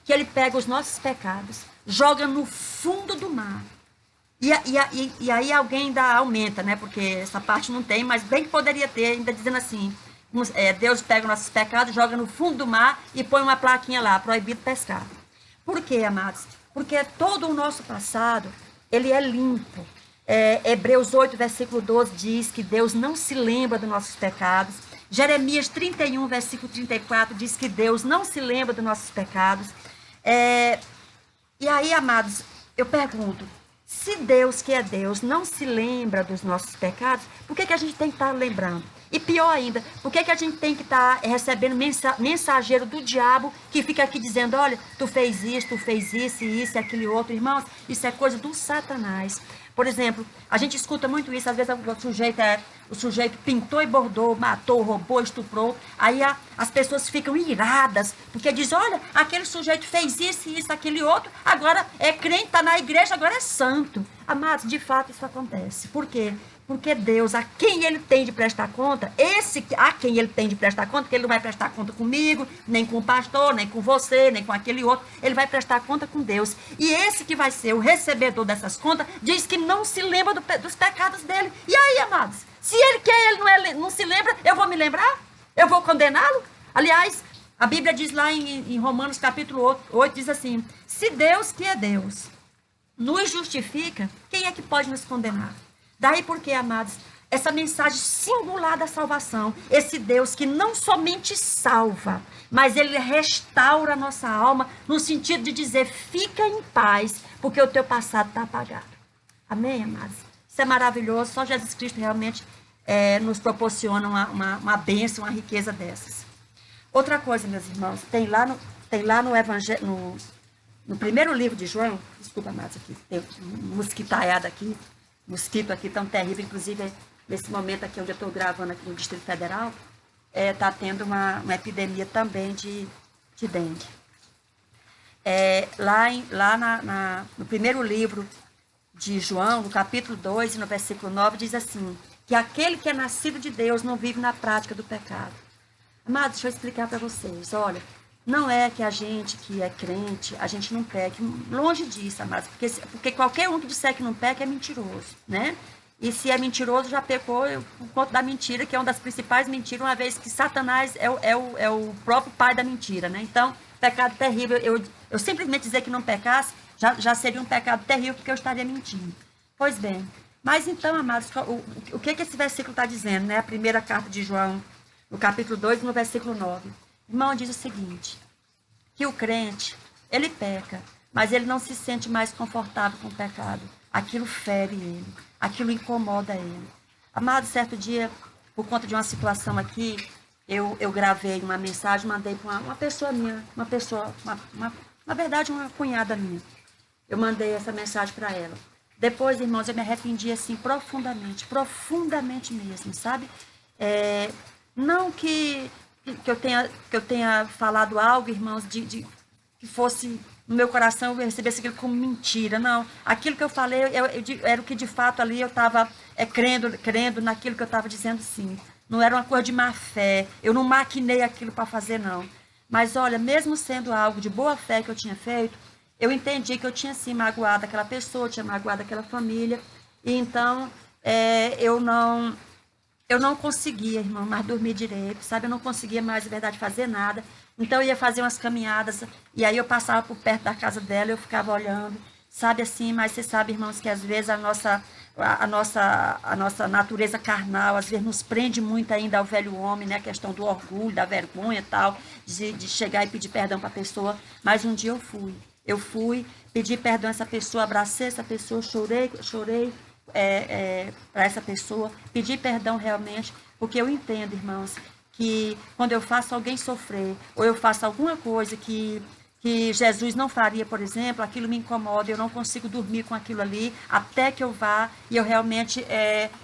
que ele pega os nossos pecados, joga no fundo do mar. E aí alguém ainda aumenta, né? Porque essa parte não tem, mas bem que poderia ter, ainda dizendo assim, Deus pega os nossos pecados, joga no fundo do mar e põe uma plaquinha lá, proibido pescar. Por quê, amados? Porque todo o nosso passado, ele é limpo. Hebreus 8, versículo 12 diz que Deus não se lembra dos nossos pecados. Jeremias 31, versículo 34 diz que Deus não se lembra dos nossos pecados. E aí, amados, eu pergunto, se Deus, que é Deus, não se lembra dos nossos pecados, por que a gente tem que estar lembrando? E pior ainda, por que a gente tem que estar recebendo mensageiro do diabo que fica aqui dizendo, olha, tu fez isso, e isso, e aquele outro. Irmãos, isso é coisa do Satanás. Por exemplo, a gente escuta muito isso, às vezes o sujeito pintou e bordou, matou, roubou, estuprou, aí as pessoas ficam iradas, porque diz, olha, aquele sujeito fez isso, aquele outro, agora é crente, está na igreja, agora é santo. Amados, de fato isso acontece. Por quê? Porque Deus, a quem ele tem de prestar conta, a quem ele tem de prestar conta, que ele não vai prestar conta comigo, nem com o pastor, nem com você, nem com aquele outro, ele vai prestar conta com Deus. E esse que vai ser o recebedor dessas contas, diz que não se lembra dos pecados dele. E aí, amados, se ele quer, ele não se lembra, eu vou me lembrar? Eu vou condená-lo? Aliás, a Bíblia diz lá em Romanos capítulo 8, diz assim, se Deus, que é Deus, nos justifica, quem é que pode nos condenar? Daí porque, amados, essa mensagem singular da salvação, esse Deus que não somente salva, mas ele restaura a nossa alma, no sentido de dizer, fica em paz, porque o teu passado está apagado. Amém, amados? Isso é maravilhoso, só Jesus Cristo realmente nos proporciona uma bênção, uma riqueza dessas. Outra coisa, meus irmãos, tem lá no Evangelho, no primeiro livro de João, desculpa, amados, aqui, tem um mosquitaiado aqui, mosquito aqui tão terrível, inclusive nesse momento aqui onde eu estou gravando aqui no Distrito Federal, está tendo uma epidemia também de dengue. No primeiro livro de João, no capítulo 2 e no versículo 9, diz assim, que aquele que é nascido de Deus não vive na prática do pecado. Amados, deixa eu explicar para vocês, olha, não é que a gente que é crente, a gente não peque, longe disso, amados, porque qualquer um que disser que não peca é mentiroso, né? E se é mentiroso, já pecou por conta da mentira, que é uma das principais mentiras, uma vez que Satanás é o próprio pai da mentira, né? Então, pecado terrível, eu simplesmente dizer que não pecasse, já seria um pecado terrível, porque eu estaria mentindo. Pois bem, mas então, amados, o que esse versículo está dizendo, né? A primeira carta de João, no capítulo 2, no versículo 9. Irmão, diz o seguinte, que o crente, ele peca, mas ele não se sente mais confortável com o pecado. Aquilo fere ele, aquilo incomoda ele. Amado, certo dia, por conta de uma situação aqui, eu gravei uma mensagem, mandei para uma pessoa minha, na verdade, uma cunhada minha. Eu mandei essa mensagem para ela. Depois, irmãos, eu me arrependi assim profundamente mesmo, sabe? Não que eu tenha falado algo, irmãos, que fosse no meu coração, eu recebesse aquilo como mentira. Não, aquilo que eu falei era o que de fato ali eu estava crendo naquilo que eu estava dizendo, sim. Não era uma coisa de má fé, eu não maquinei aquilo para fazer, não. Mas olha, mesmo sendo algo de boa fé que eu tinha feito, eu entendi que eu tinha sim magoado aquela pessoa, tinha magoado aquela família, e então eu não conseguia, irmão, mais dormir direito, sabe? Eu não conseguia mais, de verdade, fazer nada. Então, eu ia fazer umas caminhadas, e aí eu passava por perto da casa dela, eu ficava olhando, sabe assim? Mas você sabe, irmãos, que às vezes a nossa natureza carnal, às vezes nos prende muito ainda ao velho homem, né? A questão do orgulho, da vergonha e tal, de chegar e pedir perdão para a pessoa. Mas um dia eu fui, pedi perdão a essa pessoa, abracei essa pessoa, chorei, para essa pessoa, pedir perdão realmente, porque eu entendo, irmãos, que quando eu faço alguém sofrer, ou eu faço alguma coisa que Jesus não faria, por exemplo, aquilo me incomoda, eu não consigo dormir com aquilo ali, até que eu vá e eu realmente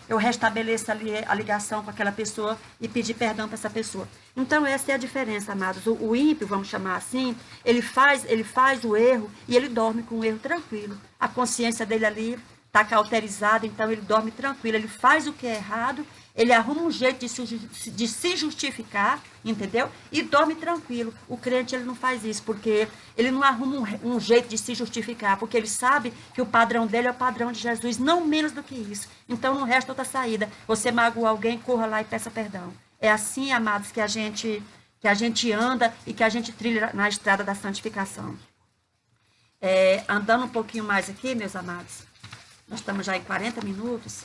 eu restabeleça ali a ligação com aquela pessoa e pedir perdão para essa pessoa. Então, essa é a diferença, amados. O ímpio, vamos chamar assim, ele faz o erro e ele dorme com o erro tranquilo. A consciência dele ali está cauterizada, então ele dorme tranquilo, ele faz o que é errado, ele arruma um jeito de se justificar, entendeu? E dorme tranquilo. O crente, ele não faz isso, porque ele não arruma um jeito de se justificar, porque ele sabe que o padrão dele é o padrão de Jesus, não menos do que isso. Então, não resta outra saída. Você magoou alguém, corra lá e peça perdão. É assim, amados, que a gente anda e que a gente trilha na estrada da santificação. Andando um pouquinho mais aqui, meus amados, nós estamos já em 40 minutos.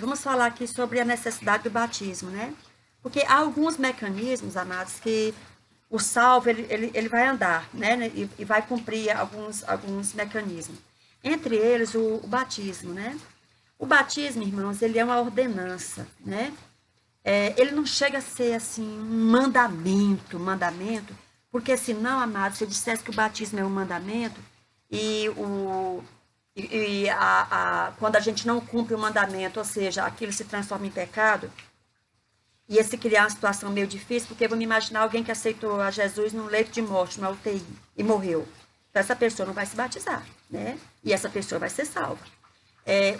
Vamos falar aqui sobre a necessidade do batismo, né? Porque há alguns mecanismos, amados, que o salvo, ele vai andar, né? E vai cumprir alguns mecanismos. Entre eles, o batismo, né? O batismo, irmãos, ele é uma ordenança, né? Ele não chega a ser, assim, um mandamento, porque senão, amados, se eu dissesse que o batismo é um mandamento, quando a gente não cumpre o mandamento, ou seja, aquilo se transforma em pecado, ia se criar uma situação meio difícil, porque vamos imaginar alguém que aceitou a Jesus num leito de morte, numa UTI, e morreu. Então, essa pessoa não vai se batizar, né? E essa pessoa vai ser salva.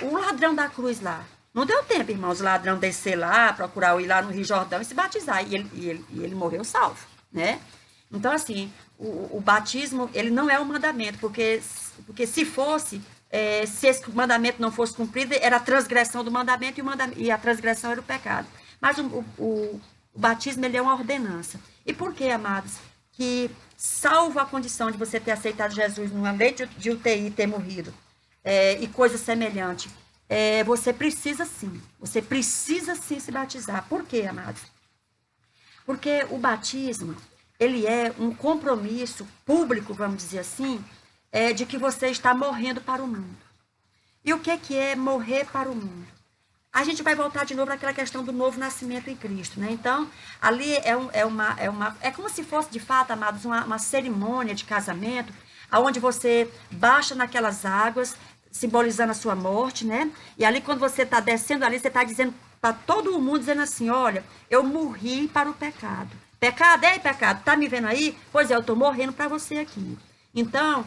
O ladrão da cruz lá, não deu tempo, irmãos, o ladrão descer lá, procurar ir lá no Rio Jordão e se batizar, e ele morreu salvo, né? Então, assim, o batismo, ele não é um mandamento, porque se fosse, se esse mandamento não fosse cumprido, era a transgressão do mandamento, e a transgressão era o pecado. Mas o batismo, ele é uma ordenança. E por que, amados? Que, salvo a condição de você ter aceitado Jesus numa leite de UTI e ter morrido, e coisa semelhante, você precisa sim se batizar. Por quê, amados? Porque o batismo, ele é um compromisso público, vamos dizer assim, de que você está morrendo para o mundo. E o que é morrer para o mundo? A gente vai voltar de novo naquela questão do novo nascimento em Cristo, né? Então, ali é como se fosse, de fato, amados, uma cerimônia de casamento, onde você baixa naquelas águas, simbolizando a sua morte, né? E ali, quando você está descendo ali, você está dizendo para todo mundo, dizendo assim, olha, eu morri para o pecado. Pecado, pecado, tá me vendo aí? Pois é, eu estou morrendo para você aqui. Então,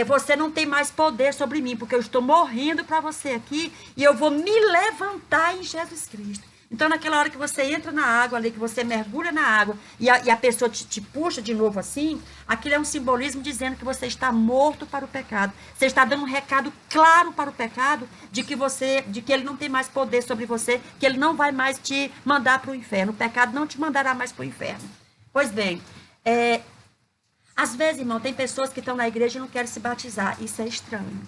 você não tem mais poder sobre mim, porque eu estou morrendo para você aqui e eu vou me levantar em Jesus Cristo. Então, naquela hora que você entra na água ali, que você mergulha na água e a pessoa te puxa de novo assim, aquilo é um simbolismo dizendo que você está morto para o pecado. Você está dando um recado claro para o pecado de que ele não tem mais poder sobre você, que ele não vai mais te mandar para o inferno. O pecado não te mandará mais para o inferno. Pois bem, às vezes, irmão, tem pessoas que estão na igreja e não querem se batizar. Isso é estranho.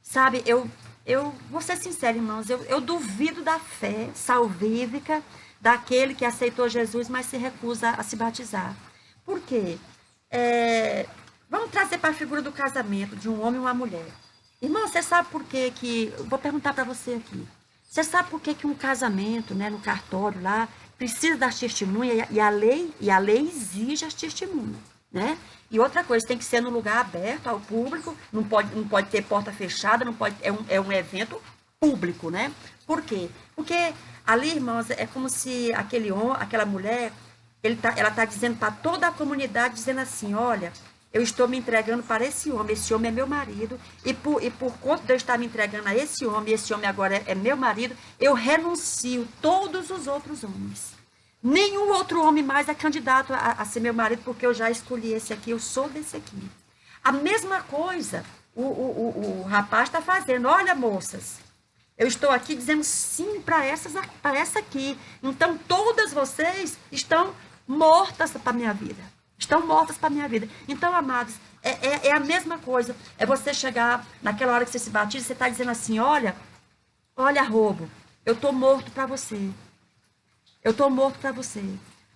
Sabe, eu vou ser sincera, irmãos, eu duvido da fé salvífica daquele que aceitou Jesus, mas se recusa a se batizar. Por quê? Vamos trazer para a figura do casamento de um homem e uma mulher. Irmão, você sabe por quê que... Vou perguntar para você aqui. Você sabe por que um casamento, né, no cartório lá, precisa das testemunhas e a lei exige as testemunhas, né? E outra coisa, tem que ser no lugar aberto ao público, não pode ter porta fechada, não pode, é um evento público, né? Por quê? Porque ali, irmãos, é como se aquela mulher, ela está dizendo para toda a comunidade, dizendo assim, olha, eu estou me entregando para esse homem é meu marido, e por conta de eu estar me entregando a esse homem agora é meu marido, eu renuncio todos os outros homens. Nenhum outro homem mais é candidato a ser meu marido, porque eu já escolhi esse aqui, eu sou desse aqui. A mesma coisa o rapaz está fazendo. Olha, moças, eu estou aqui dizendo sim para essa aqui. Então, todas vocês estão mortas para a minha vida. Estão mortas para a minha vida. Então, amados, é a mesma coisa. É você chegar, naquela hora que você se batiza, você está dizendo assim, olha, roubo, eu estou morto para você. Eu estou morto para você.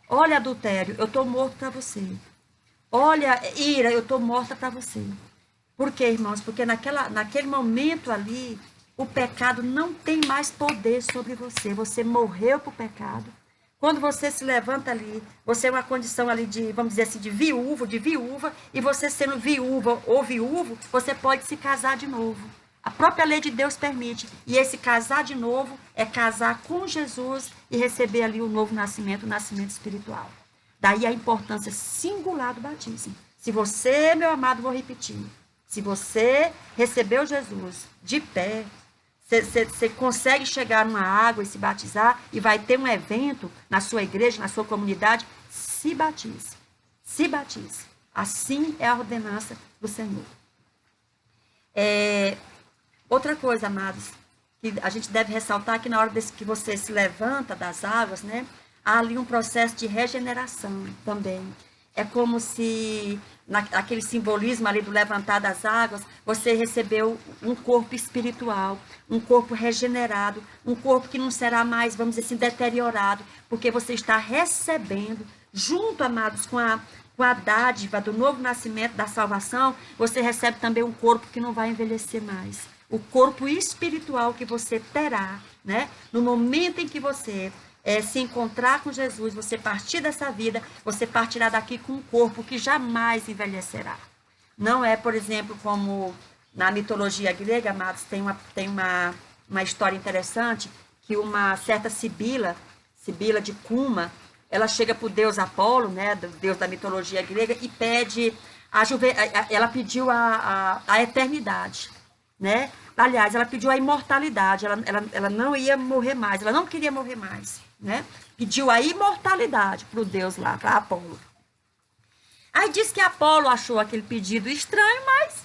Olha, adultério, eu estou morto para você. Olha, ira, eu estou morta para você. Por quê, irmãos? Porque naquele momento ali, o pecado não tem mais poder sobre você. Você morreu para o pecado. Quando você se levanta ali, você é uma condição ali de, vamos dizer assim, de viúva, e você sendo viúva ou viúvo, você pode se casar de novo. A própria lei de Deus permite. E esse casar de novo é casar com Jesus e receber ali o novo nascimento, o nascimento espiritual. Daí a importância singular do batismo. Se você, meu amado, vou repetir, se você recebeu Jesus de pé, você consegue chegar numa água e se batizar, e vai ter um evento na sua igreja, na sua comunidade, se batize. Se batize. Assim é a ordenança do Senhor. Outra coisa, amados, que a gente deve ressaltar que na hora que você se levanta das águas, né, há ali um processo de regeneração também. É como se, naquele simbolismo ali do levantar das águas, você recebeu um corpo espiritual, um corpo regenerado, um corpo que não será mais, vamos dizer assim, deteriorado, porque você está recebendo, junto, amados, com a dádiva do novo nascimento, da salvação, você recebe também um corpo que não vai envelhecer mais. O corpo espiritual que você terá, né? No momento em que você se encontrar com Jesus, você partir dessa vida, você partirá daqui com um corpo que jamais envelhecerá. Não é, por exemplo, como na mitologia grega, amados, tem uma história interessante, que uma certa Sibila de Cuma, ela chega para o deus Apolo, né, do deus da mitologia grega, e pede, ela pediu a eternidade, né? Aliás, ela pediu a imortalidade, ela não ia morrer mais, ela não queria morrer mais, né? Pediu a imortalidade para o deus lá, para Apolo. Aí diz que Apolo achou aquele pedido estranho, mas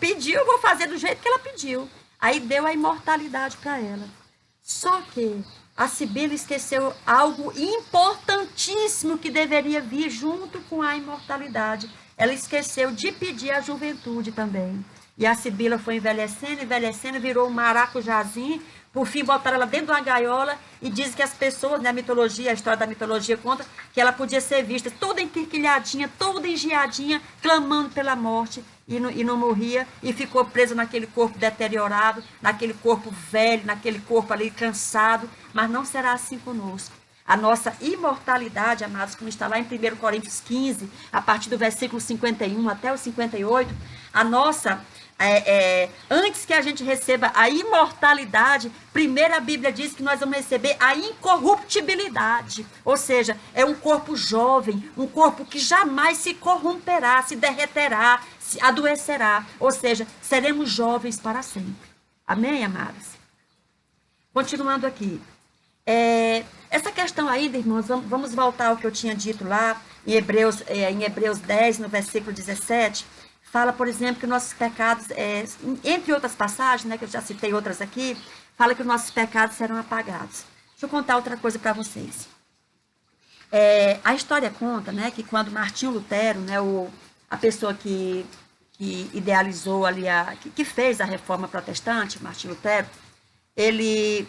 pediu, eu vou fazer do jeito que ela pediu. Aí deu a imortalidade para ela. Só que a Sibila esqueceu algo importantíssimo que deveria vir junto com a imortalidade. Ela esqueceu de pedir a juventude também. E a Sibila foi envelhecendo, virou um maracujazinho. Por fim, botaram ela dentro de uma gaiola e dizem que as pessoas, né, a história da mitologia conta que ela podia ser vista toda enquirquilhadinha, toda engiadinha, clamando pela morte e não morria, e ficou presa naquele corpo deteriorado, naquele corpo velho, naquele corpo ali cansado, mas não será assim conosco. A nossa imortalidade, amados, como está lá em 1 Coríntios 15, a partir do versículo 51 até o 58, a nossa... antes que a gente receba a imortalidade, primeiro a Bíblia diz que nós vamos receber a incorruptibilidade, ou seja, é um corpo jovem, um corpo que jamais se corromperá, se derreterá, se adoecerá, ou seja, seremos jovens para sempre. Amém, amados? Continuando aqui, essa questão ainda, irmãos, vamos voltar ao que eu tinha dito lá em Hebreus 10, no versículo 17, fala, por exemplo, que nossos pecados, entre outras passagens, né, que eu já citei outras aqui, fala que os nossos pecados serão apagados. Deixa eu contar outra coisa para vocês. A história conta, né, que quando Martinho Lutero, né, a pessoa que idealizou ali, que fez a reforma protestante, Martinho Lutero, ele,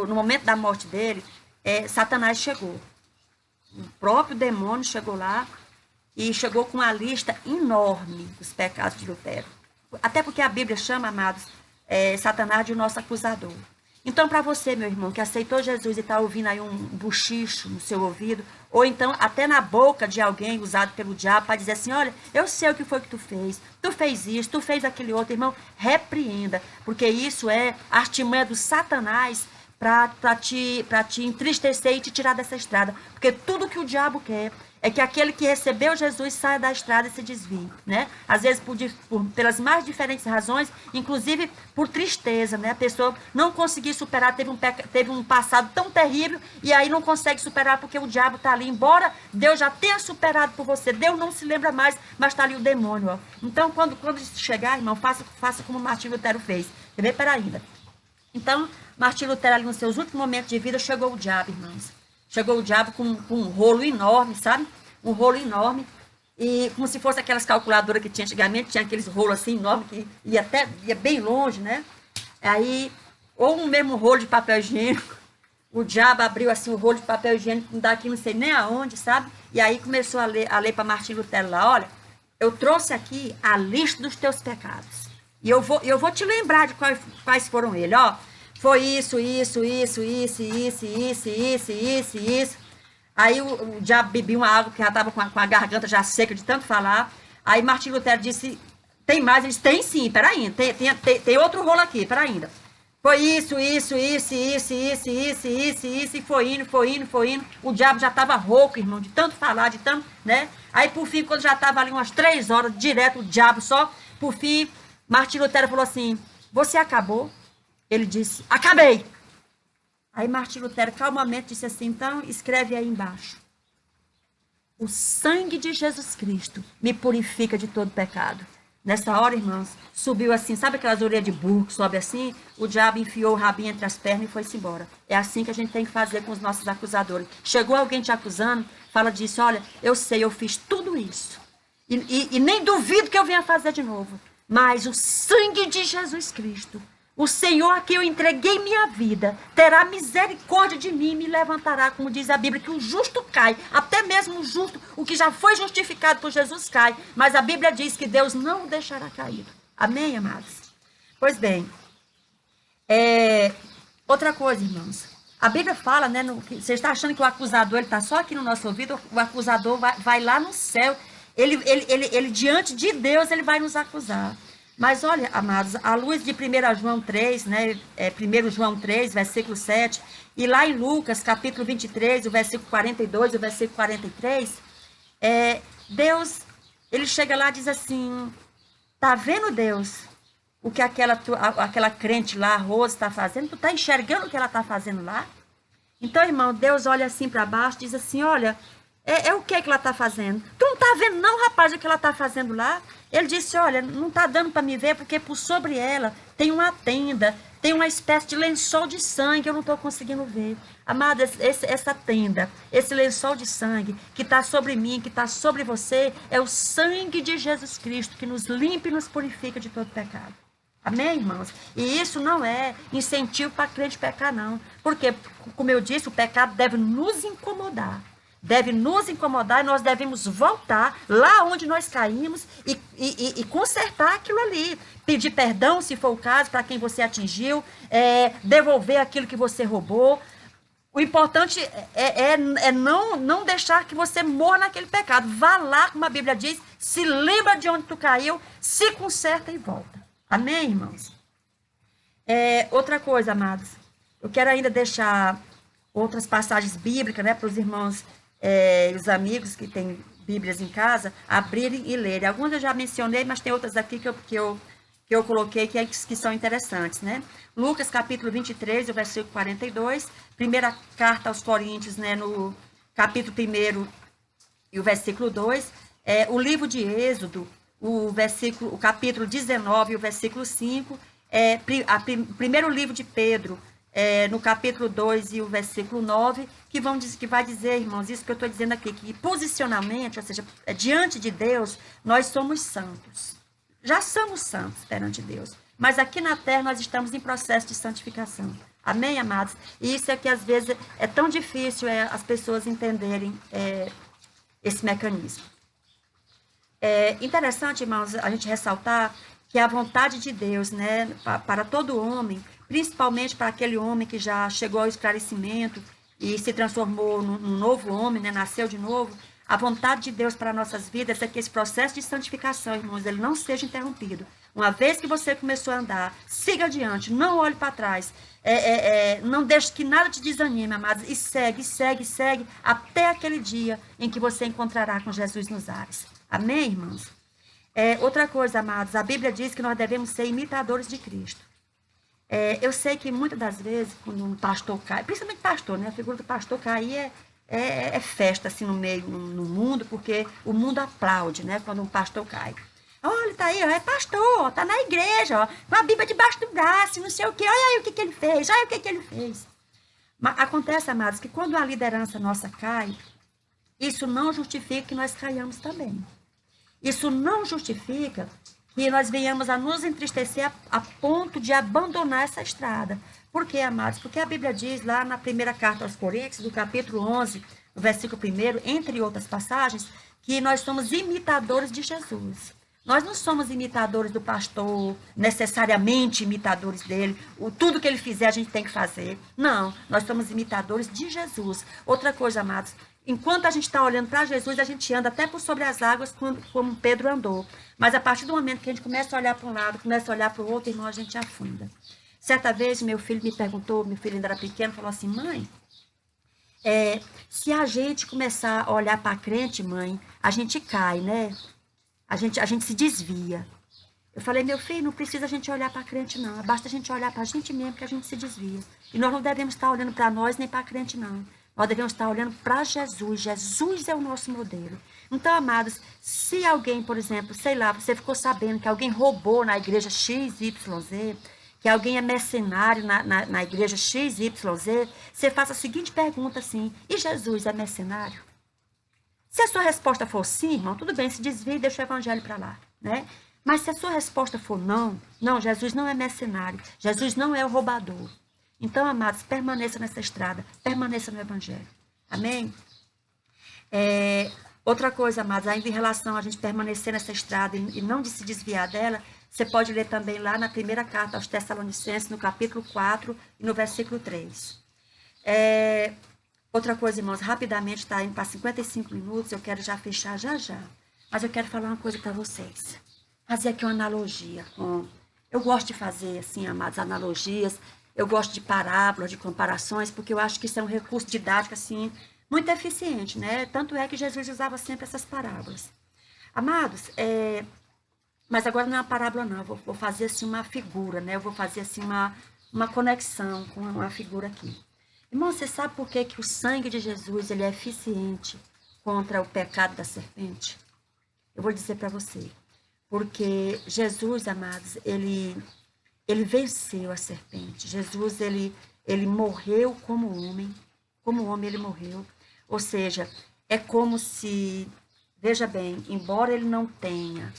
no momento da morte dele, Satanás chegou. O próprio demônio chegou lá, e chegou com uma lista enorme dos pecados de Lutero. Até porque a Bíblia chama, amados, Satanás de nosso acusador. Então, para você, meu irmão, que aceitou Jesus e está ouvindo aí um bochicho no seu ouvido, ou então até na boca de alguém usado pelo diabo para dizer assim, olha, eu sei o que foi que tu fez isso, tu fez aquele outro, irmão, repreenda, porque isso é artimanha do Satanás para te entristecer e te tirar dessa estrada, porque tudo que o diabo quer é que aquele que recebeu Jesus saia da estrada e se desvie, né? Às vezes pelas mais diferentes razões, inclusive por tristeza, né? A pessoa não conseguiu superar, teve um passado tão terrível e aí não consegue superar porque o diabo está ali. Embora Deus já tenha superado por você, Deus não se lembra mais, mas está ali o demônio, ó. Então, quando chegar, irmão, faça como Martinho Lutero fez. Também para ainda. Então, Martinho Lutero ali nos seus últimos momentos de vida, chegou o diabo, irmãos. Chegou o diabo com um rolo enorme, sabe? Um rolo enorme. E como se fosse aquelas calculadoras que tinha antigamente, tinha aqueles rolos assim enormes que ia bem longe, né? Aí, ou um mesmo rolo de papel higiênico. O diabo abriu assim o rolo de papel higiênico, daqui não sei nem aonde, sabe? E aí começou a ler para Martinho Lutero lá, olha, eu trouxe aqui a lista dos teus pecados. E eu vou te lembrar de quais foram eles, ó. Foi isso. Aí o diabo bebia uma água, que já estava com a garganta já seca de tanto falar. Aí Martim Lutero disse, tem mais? Eles, tem sim, peraí, tem outro rolo aqui, peraí ainda. Foi isso, e foi indo. O diabo já estava rouco, irmão, de tanto falar, de tanto, né? Aí, por fim, quando já estava ali umas 3 horas, direto, o diabo só, por fim, Martim Lutero falou assim, você acabou? Ele disse, acabei. Aí Martim Lutero calmamente disse assim, então escreve aí embaixo. O sangue de Jesus Cristo me purifica de todo pecado. Nessa hora, irmãos, subiu assim, sabe aquelas orelhas de burro que sobe assim? O diabo enfiou o rabinho entre as pernas e foi-se embora. É assim que a gente tem que fazer com os nossos acusadores. Chegou alguém te acusando, fala disso, olha, eu sei, eu fiz tudo isso. E nem duvido que eu venha fazer de novo. Mas o sangue de Jesus Cristo, o Senhor a quem eu entreguei minha vida, terá misericórdia de mim e me levantará, como diz a Bíblia, que o justo cai, até mesmo o justo, o que já foi justificado por Jesus cai, mas a Bíblia diz que Deus não o deixará caído. Amém, amados? Pois bem, outra coisa, irmãos, a Bíblia fala, né, você está achando que o acusador está só aqui no nosso ouvido, o acusador vai lá no céu, ele diante de Deus, ele vai nos acusar. Mas olha, amados, à luz de 1 João 3, né, 1 João 3, versículo 7, e lá em Lucas, capítulo 23, o versículo 42 e o versículo 43, Deus, ele chega lá e diz assim, tá vendo, Deus, o que aquela crente lá, a Rosa, está fazendo? Tu tá enxergando o que ela está fazendo lá? Então, irmão, Deus olha assim para baixo e diz assim, olha, o que ela está fazendo? Tu não está vendo não, rapaz, o que ela está fazendo lá? Ele disse, olha, não está dando para me ver, porque por sobre ela tem uma tenda, tem uma espécie de lençol de sangue, eu não estou conseguindo ver. Amada, essa tenda, esse lençol de sangue que está sobre mim, que está sobre você, é o sangue de Jesus Cristo, que nos limpa e nos purifica de todo pecado. Amém, irmãos? E isso não é incentivo para crente pecar, não. Porque, como eu disse, o pecado deve nos incomodar. Deve nos incomodar e nós devemos voltar lá onde nós caímos e consertar aquilo ali. Pedir perdão, se for o caso, para quem você atingiu, devolver aquilo que você roubou. O importante é não deixar que você morra naquele pecado. Vá lá, como a Bíblia diz, se lembra de onde tu caiu, se conserta e volta. Amém, irmãos? Outra coisa, amados, eu quero ainda deixar outras passagens bíblicas, né, para os irmãos e os amigos que têm Bíblias em casa, abrirem e lerem. Algumas eu já mencionei, mas tem outras aqui que eu coloquei que são interessantes, né? Lucas, capítulo 23, o versículo 42, primeira carta aos Coríntios, né, no capítulo 1 e o versículo 2, o livro de Êxodo, o capítulo 19 e o versículo 5, primeiro livro de Pedro, no capítulo 2 e o versículo 9, que vai dizer, irmãos, isso que eu estou dizendo aqui, que posicionalmente, ou seja, diante de Deus, nós somos santos. Já somos santos perante Deus. Mas aqui na terra nós estamos em processo de santificação. Amém, amados? E isso é que às vezes é tão difícil as pessoas entenderem esse mecanismo. É interessante, irmãos, a gente ressaltar que a vontade de Deus, né, para todo homem, principalmente para aquele homem que já chegou ao esclarecimento e se transformou num novo homem, né, nasceu de novo, a vontade de Deus para nossas vidas é que esse processo de santificação, irmãos, ele não seja interrompido. Uma vez que você começou a andar, siga adiante, não olhe para trás, não deixe que nada te desanime, amados, e segue, até aquele dia em que você encontrará com Jesus nos ares. Amém, irmãos? Outra coisa, amados, a Bíblia diz que nós devemos ser imitadores de Cristo. Eu sei que muitas das vezes, quando um pastor cai, principalmente pastor, né? A figura do pastor cair é festa assim no meio, no mundo, porque o mundo aplaude, né? Quando um pastor cai. Olha, tá aí, ó, é pastor, tá na igreja, ó, com a Bíblia debaixo do braço, não sei o quê, olha aí o que ele fez, olha o que ele fez. Mas acontece, amados, que quando a liderança nossa cai, isso não justifica que nós caiamos também. Isso não justifica que nós venhamos a nos entristecer a ponto de abandonar essa estrada. Por quê, amados? Porque a Bíblia diz lá na primeira carta aos Coríntios, do capítulo 11, o versículo 1, entre outras passagens, que nós somos imitadores de Jesus. Nós não somos imitadores do pastor, necessariamente imitadores dele. Tudo que ele fizer, a gente tem que fazer. Não, nós somos imitadores de Jesus. Outra coisa, amados, enquanto a gente está olhando para Jesus, a gente anda até por sobre as águas, como Pedro andou. Mas a partir do momento que a gente começa a olhar para um lado, começa a olhar para o outro, irmão, a gente afunda. Certa vez, meu filho me perguntou, meu filho ainda era pequeno, falou assim, mãe, se a gente começar a olhar para a crente, mãe, a gente cai, né? A gente se desvia. Eu falei, meu filho, não precisa a gente olhar para a crente, não. Basta a gente olhar para a gente mesmo que a gente se desvia. E nós não devemos estar olhando para nós nem para a crente, não. Nós devemos estar olhando para Jesus. Jesus é o nosso modelo. Então, amados, se alguém, por exemplo, sei lá, você ficou sabendo que alguém roubou na igreja XYZ, que alguém é mercenário na igreja XYZ, você faça a seguinte pergunta assim, e Jesus é mercenário? Se a sua resposta for sim, irmão, tudo bem, se desvia e deixa o evangelho para lá, né? Mas se a sua resposta for não, Jesus não é mercenário, Jesus não é o roubador. Então, amados, permaneça nessa estrada, permaneça no evangelho. Amém? Outra coisa, amados, ainda em relação a gente permanecer nessa estrada e não de se desviar dela, você pode ler também lá na primeira carta aos Tessalonicenses, no capítulo 4 e no versículo 3. Outra coisa, irmãos, rapidamente, está indo para 55 minutos, eu quero já fechar já. Mas eu quero falar uma coisa para vocês. Fazer aqui uma analogia. Eu gosto de fazer, assim, amados, analogias. Eu gosto de parábolas, de comparações, porque eu acho que isso é um recurso didático, assim, muito eficiente, né? Tanto é que Jesus usava sempre essas parábolas. Amados, mas agora não é uma parábola, não. Eu vou fazer, assim, uma figura, né? Eu vou fazer, assim, uma conexão com uma figura aqui. Irmão, você sabe por que o sangue de Jesus ele é eficiente contra o pecado da serpente? Eu vou dizer para você. Porque Jesus, amados, ele venceu a serpente. Jesus, ele morreu como homem ele morreu. Ou seja, é como se, veja bem, embora ele não tenha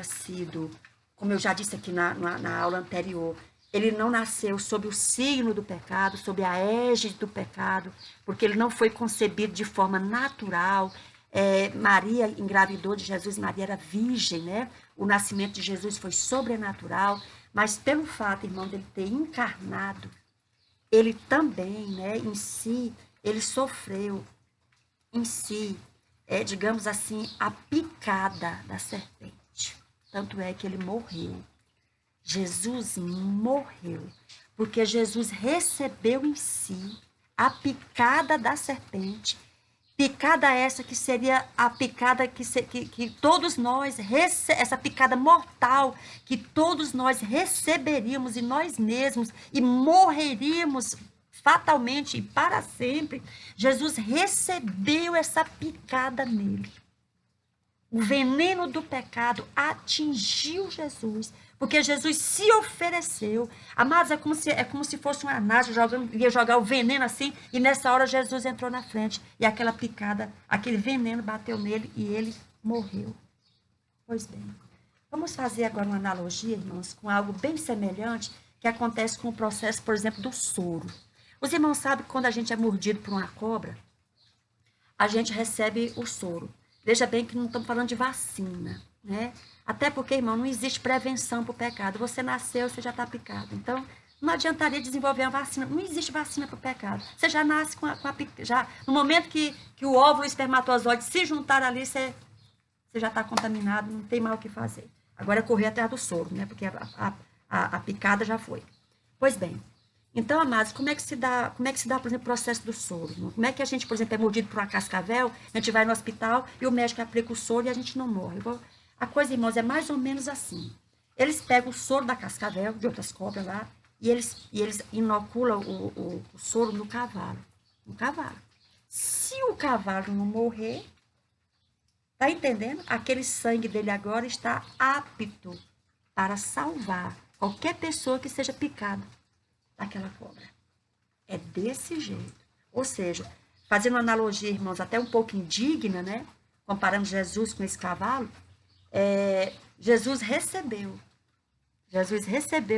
sido, como eu já disse aqui na aula anterior, ele não nasceu sob o signo do pecado, sob a égide do pecado, porque ele não foi concebido de forma natural. Maria engravidou de Jesus, Maria era virgem, né? O nascimento de Jesus foi sobrenatural, mas pelo fato, irmão, dele ter encarnado, ele também, né, em si, ele sofreu em si, digamos assim, a picada da serpente. Tanto é que ele morreu. Jesus morreu, porque Jesus recebeu em si a picada da serpente, picada essa que seria a picada que todos nós, essa picada mortal que todos nós receberíamos em nós mesmos e morreríamos fatalmente e para sempre. Jesus recebeu essa picada nele. O veneno do pecado atingiu Jesus, porque Jesus se ofereceu. Amados, é como se fosse uma naja ia jogar o veneno assim, e nessa hora Jesus entrou na frente, e aquela picada, aquele veneno bateu nele, e ele morreu. Pois bem, vamos fazer agora uma analogia, irmãos, com algo bem semelhante, que acontece com o processo, por exemplo, do soro. Os irmãos sabem que quando a gente é mordido por uma cobra, a gente recebe o soro. Veja bem que não estamos falando de vacina, né? Até porque, irmão, não existe prevenção para o pecado. Você nasceu, você já está picado. Então, não adiantaria desenvolver uma vacina. Não existe vacina para o pecado. Você já nasce com a já no momento que o óvulo e o espermatozoide se juntaram ali, você já está contaminado, não tem mais o que fazer. Agora é correr atrás do soro, né? Porque a picada já foi. Pois bem. Então, amados, como é que se dá, por exemplo, o processo do soro? Como é que a gente, por exemplo, é mordido por uma cascavel, a gente vai no hospital e o médico aplica o soro e a gente não morre? A coisa, irmãos, é mais ou menos assim. Eles pegam o soro da cascavel, de outras cobras lá, e eles inoculam o soro no cavalo. No cavalo. Se o cavalo não morrer, tá entendendo? Aquele sangue dele agora está apto para salvar qualquer pessoa que seja picada daquela cobra. É desse jeito. Ou seja, fazendo uma analogia, irmãos, até um pouco indigna, né? Comparando Jesus com esse cavalo, Jesus recebeu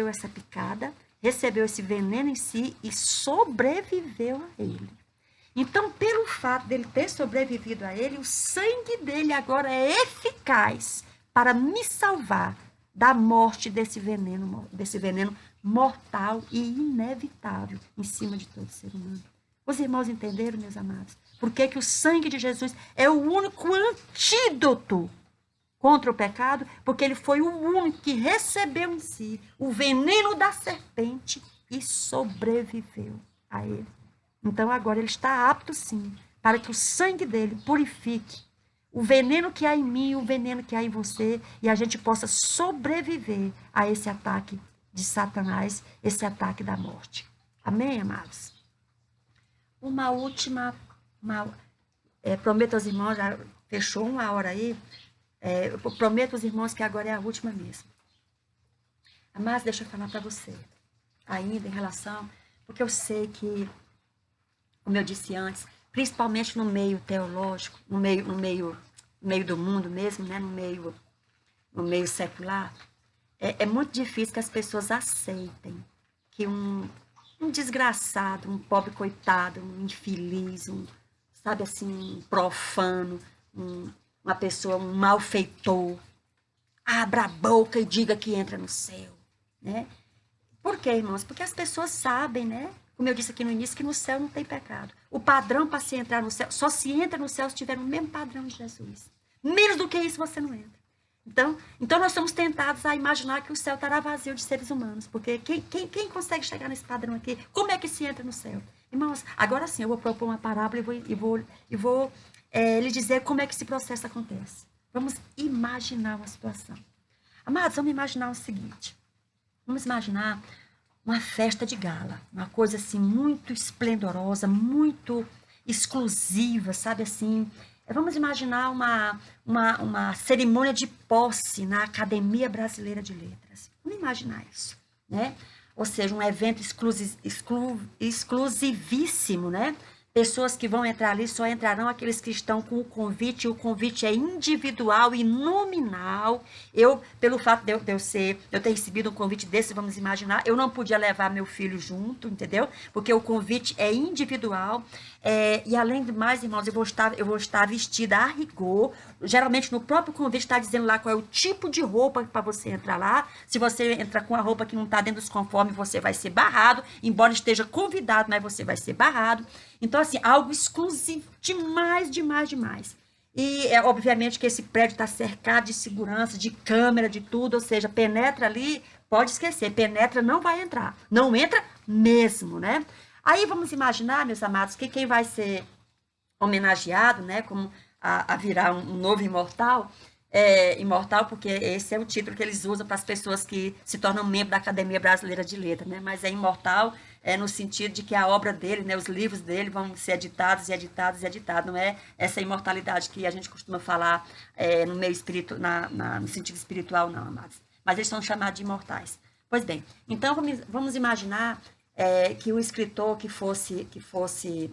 essa picada, recebeu esse veneno em si e sobreviveu a ele. Então, pelo fato dele ter sobrevivido a ele, o sangue dele agora é eficaz para me salvar da morte desse veneno mortal e inevitável em cima de todo ser humano. Os irmãos entenderam, meus amados? Por que que o sangue de Jesus é o único antídoto contra o pecado? Porque ele foi o único que recebeu em si o veneno da serpente e sobreviveu a ele. Então agora ele está apto sim, para que o sangue dele purifique o veneno que há em mim, o veneno que há em você, e a gente possa sobreviver a esse ataque de Satanás, esse ataque da morte. Amém, amados? Uma última, prometo aos irmãos, já fechou uma hora aí, eu prometo aos irmãos que agora é a última mesmo. Mas deixa eu falar para você, ainda em relação, porque eu sei que, como eu disse antes, principalmente no meio teológico, no meio do mundo mesmo, né, no meio secular, é muito difícil que as pessoas aceitem que um desgraçado, um pobre coitado, um infeliz, sabe assim, um profano, uma pessoa, um malfeitor, abra a boca e diga que entra no céu, né? Por quê, irmãos? Porque as pessoas sabem, né? Como eu disse aqui no início, que no céu não tem pecado. O padrão para se entrar no céu, só se entra no céu se tiver o mesmo padrão de Jesus. Menos do que isso você não entra. Então nós somos tentados a imaginar que o céu estará vazio de seres humanos, porque quem consegue chegar nesse padrão aqui? Como é que se entra no céu? Irmãos, agora sim, eu vou propor uma parábola e vou lhe dizer como é que esse processo acontece. Vamos imaginar uma situação. Amados, vamos imaginar o seguinte. Vamos imaginar uma festa de gala, uma coisa assim muito esplendorosa, muito exclusiva, sabe assim? Vamos imaginar uma cerimônia de posse na Academia Brasileira de Letras. Vamos imaginar isso, né? Ou seja, um evento exclusivíssimo, né? Pessoas que vão entrar ali só entrarão aqueles que estão com o convite é individual e nominal. Pelo fato de eu ter recebido um convite desse, vamos imaginar, eu não podia levar meu filho junto, entendeu? Porque o convite é individual. E além do mais, irmãos, eu vou estar vestida a rigor. Geralmente no próprio convite está dizendo lá qual é o tipo de roupa para você entrar lá. Se você entrar com a roupa que não está dentro dos conformes, você vai ser barrado, embora esteja convidado, mas você vai ser barrado. Então, assim, algo exclusivo demais, demais, demais. E obviamente que esse prédio está cercado de segurança, de câmera, de tudo, ou seja, penetra ali, pode esquecer, penetra, não vai entrar. Não entra mesmo, né? Aí vamos imaginar, meus amados, que quem vai ser homenageado, né, como a virar um novo imortal, imortal porque esse é o título que eles usam para as pessoas que se tornam membros da Academia Brasileira de Letras, né, mas é imortal no sentido de que a obra dele, né, os livros dele vão ser editados e editados e editados, não é essa imortalidade que a gente costuma falar no meio espírito, no sentido espiritual, não, amados, mas eles são chamados de imortais. Pois bem, então vamos imaginar que o escritor que fosse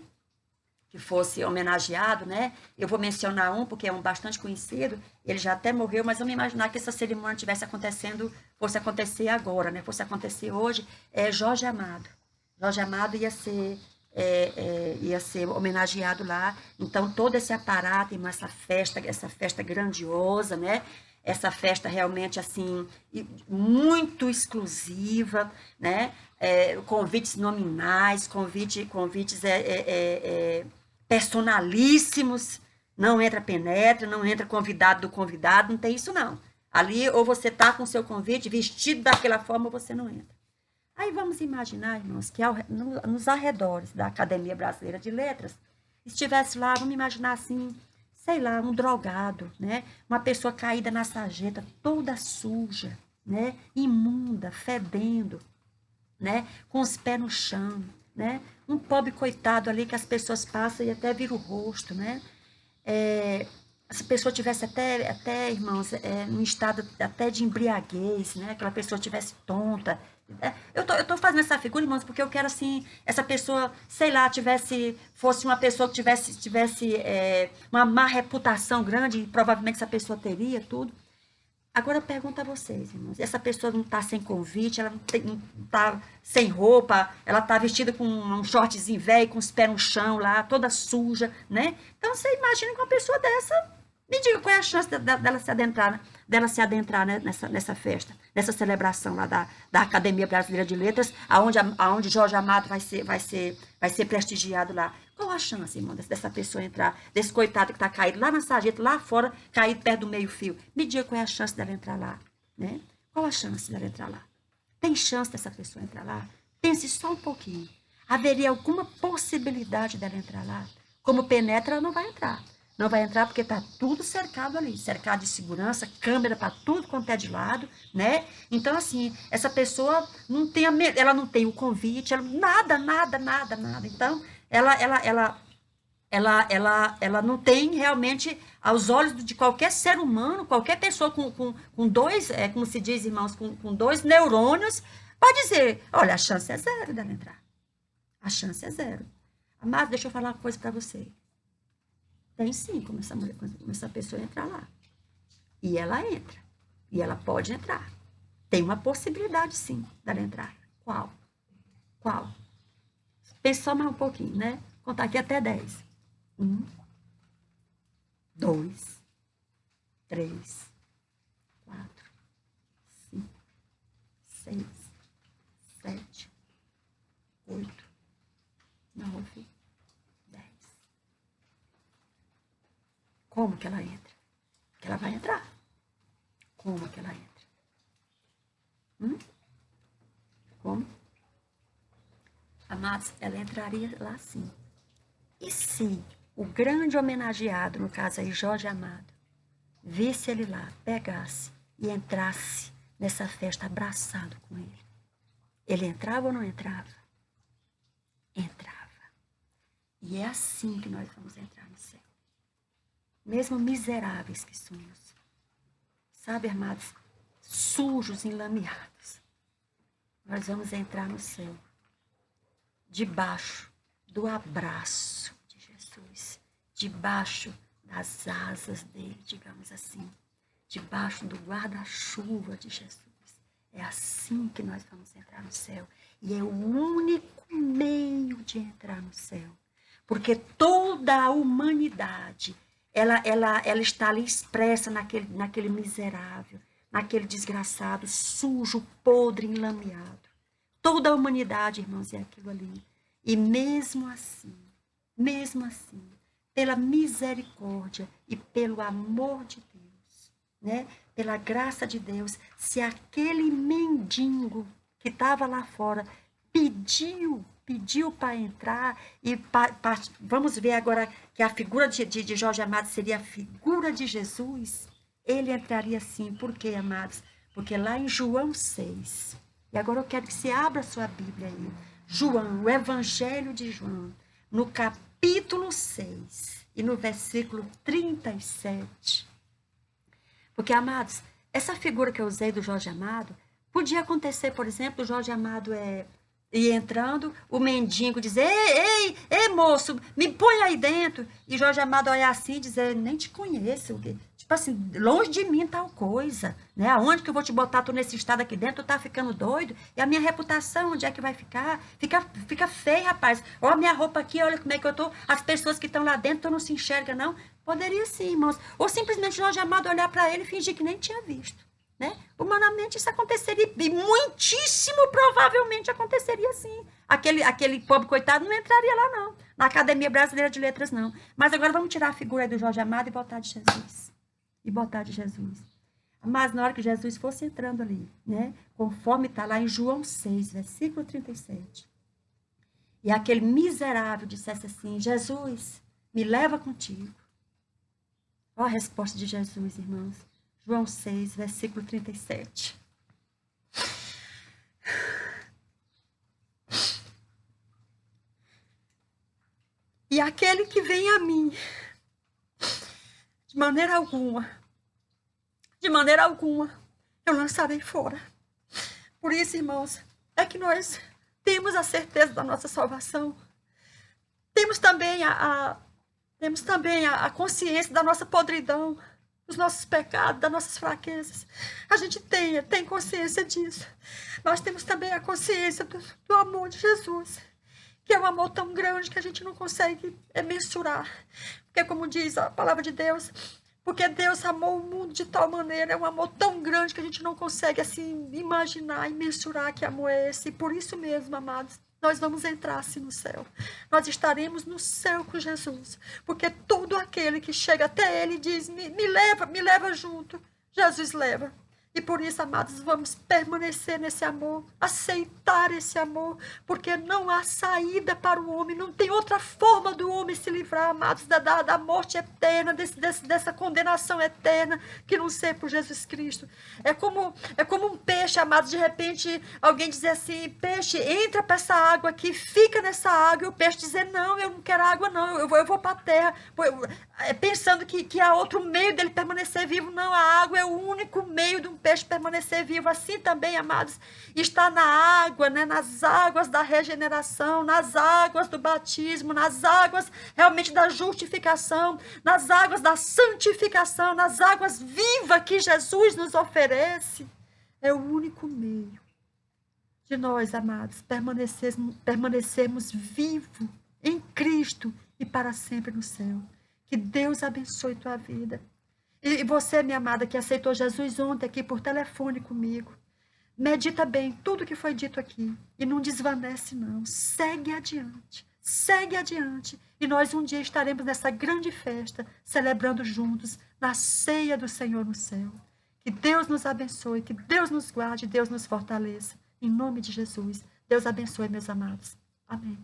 homenageado, né? Eu vou mencionar um, porque é um bastante conhecido, ele já até morreu, mas vamos imaginar que essa cerimônia fosse acontecer agora, né? Fosse acontecer hoje, Jorge Amado. Jorge Amado ia ser homenageado lá, então todo esse aparato, essa festa grandiosa, né? Essa festa realmente, assim, muito exclusiva, né? Convites nominais, convites personalíssimos, não entra penetra, não entra convidado do convidado, não tem isso não. Ali, ou você está com o seu convite vestido daquela forma, ou você não entra. Aí vamos imaginar, irmãos, que nos arredores da Academia Brasileira de Letras, estivesse lá, vamos imaginar assim, sei lá, um drogado, né? Uma pessoa caída na sarjeta, toda suja, né? Imunda, fedendo, né? Com os pés no chão, né? Um pobre coitado ali que as pessoas passam e até vira o rosto, né? Se a pessoa tivesse até irmãos, num estado até de embriaguez, né? Aquela pessoa tivesse tonta. Eu tô fazendo essa figura, irmãos, porque eu quero, assim, essa pessoa, sei lá, fosse uma pessoa que tivesse uma má reputação grande, e provavelmente essa pessoa teria tudo. Agora eu pergunto a vocês, irmãos. Essa pessoa não está sem convite, ela não está sem roupa, ela está vestida com um shortzinho velho, com os pés no chão lá, toda suja, né? Então você imagina que uma pessoa dessa, me diga qual é a chance dela se adentrar, né, nessa festa, nessa celebração lá da Academia Brasileira de Letras, aonde Jorge Amado vai ser prestigiado lá. Qual a chance, irmão, dessa pessoa entrar, desse coitado que está caído lá na sarjeta, lá fora, caído perto do meio-fio? Me diga qual é a chance dela entrar lá, né? Qual a chance dela entrar lá? Tem chance dessa pessoa entrar lá? Pense só um pouquinho. Haveria alguma possibilidade dela entrar lá? Como penetra, ela não vai entrar. Não vai entrar porque está tudo cercado ali, cercado de segurança, câmera para tudo quanto é de lado, né? Então, assim, essa pessoa não tem ela não tem o convite, nada. Então, ela não tem realmente, aos olhos de qualquer ser humano, qualquer pessoa com dois, como se diz, irmãos, com dois neurônios, pode dizer, olha, a chance é zero dela entrar. A chance é zero. Mas deixa eu falar uma coisa para você. Tem sim como essa pessoa entrar lá. E ela entra. E ela pode entrar. Tem uma possibilidade, sim, dela entrar. Qual? Pense só mais um pouquinho, né? Vou contar aqui até 10. 1, 2, 3, 4, 5, 6, 7, 8, 9, 10. Como que ela entra? Que ela vai entrar. Como que ela entra? Como? Amados, ela entraria lá sim. E se o grande homenageado, no caso aí Jorge Amado, visse ele lá, pegasse e entrasse nessa festa abraçado com ele, ele entrava ou não entrava? Entrava. E é assim que nós vamos entrar no céu. Mesmo miseráveis que somos. Sabe, amados? Sujos, enlameados. Nós vamos entrar no céu. Debaixo do abraço de Jesus. Debaixo das asas dele, digamos assim. Debaixo do guarda-chuva de Jesus. É assim que nós vamos entrar no céu. E é o único meio de entrar no céu. Porque toda a humanidade, ela está ali expressa naquele miserável, naquele desgraçado, sujo, podre, enlameado. Toda a humanidade, irmãos, é aquilo ali. E mesmo assim, pela misericórdia e pelo amor de Deus, né? Pela graça de Deus, se aquele mendigo que estava lá fora pediu para entrar, e vamos ver agora que a figura de Jorge Amado seria a figura de Jesus, ele entraria sim. Por quê, amados? Porque lá em João 6, e agora eu quero que você abra a sua Bíblia aí, João, o Evangelho de João, no capítulo 6 e no versículo 37. Porque, amados, essa figura que eu usei do Jorge Amado, podia acontecer, por exemplo, o Jorge Amado ir entrando, o mendigo dizer, ei, moço, me põe aí dentro. E Jorge Amado olhar assim e dizer, nem te conheço. Tipo assim, longe de mim tal coisa, né? Aonde que eu vou te botar tu nesse estado aqui dentro? Tu tá ficando doido? E a minha reputação, onde é que vai ficar? Fica feio, rapaz. Olha a minha roupa aqui, olha como é que eu tô. As pessoas que estão lá dentro, tu não se enxerga, não? Poderia sim, irmãos. Ou simplesmente Jorge Amado olhar para ele e fingir que nem tinha visto. Né? Humanamente isso aconteceria, e muitíssimo provavelmente aconteceria sim. Aquele pobre coitado não entraria lá não, na Academia Brasileira de Letras não. Mas agora vamos tirar a figura aí do Jorge Amado e botar de Jesus. Mas na hora que Jesus fosse entrando ali, né, conforme está lá em João 6, versículo 37, e aquele miserável dissesse assim, Jesus, me leva contigo. Olha a resposta de Jesus, irmãos. João 6, versículo 37. E aquele que vem a mim, de maneira alguma, eu lançarei fora. Por isso, irmãos, é que nós temos a certeza da nossa salvação. Temos também a consciência da nossa podridão. dos nossos pecados, das nossas fraquezas. A gente tem consciência disso. Nós temos também a consciência do amor de Jesus, que é um amor tão grande que a gente não consegue mensurar. Porque, como diz a palavra de Deus, porque Deus amou o mundo de tal maneira, é um amor tão grande que a gente não consegue assim imaginar e mensurar que amor é esse. E por isso mesmo, amados, nós vamos entrar assim no céu. Nós estaremos no céu com Jesus. Porque todo aquele que chega até ele e diz, me leva junto, Jesus leva. E por isso, amados, vamos permanecer nesse amor, aceitar esse amor, porque não há saída para o homem, não tem outra forma do homem se livrar, amados, da morte eterna, dessa condenação eterna, que não ser por Jesus Cristo. É como um peixe, amados, de repente alguém dizer assim, peixe, entra para essa água aqui, fica nessa água, e o peixe dizer, não, eu não quero água não, eu vou para a terra, pensando que há outro meio dele permanecer vivo. Não, a água é o único meio de um peixe permanecer vivo. Assim também, amados, está na água, né? Nas águas da regeneração, nas águas do batismo, nas águas realmente da justificação, nas águas da santificação, nas águas vivas que Jesus nos oferece. É o único meio de nós, amados, permanecermos vivos em Cristo e para sempre no céu. Que Deus abençoe tua vida. E você, minha amada, que aceitou Jesus ontem aqui por telefone comigo, medita bem tudo que foi dito aqui e não desvanece não. Segue adiante. Segue adiante. E nós um dia estaremos nessa grande festa, celebrando juntos na ceia do Senhor no céu. Que Deus nos abençoe, que Deus nos guarde, Deus nos fortaleça. Em nome de Jesus. Deus abençoe, meus amados. Amém.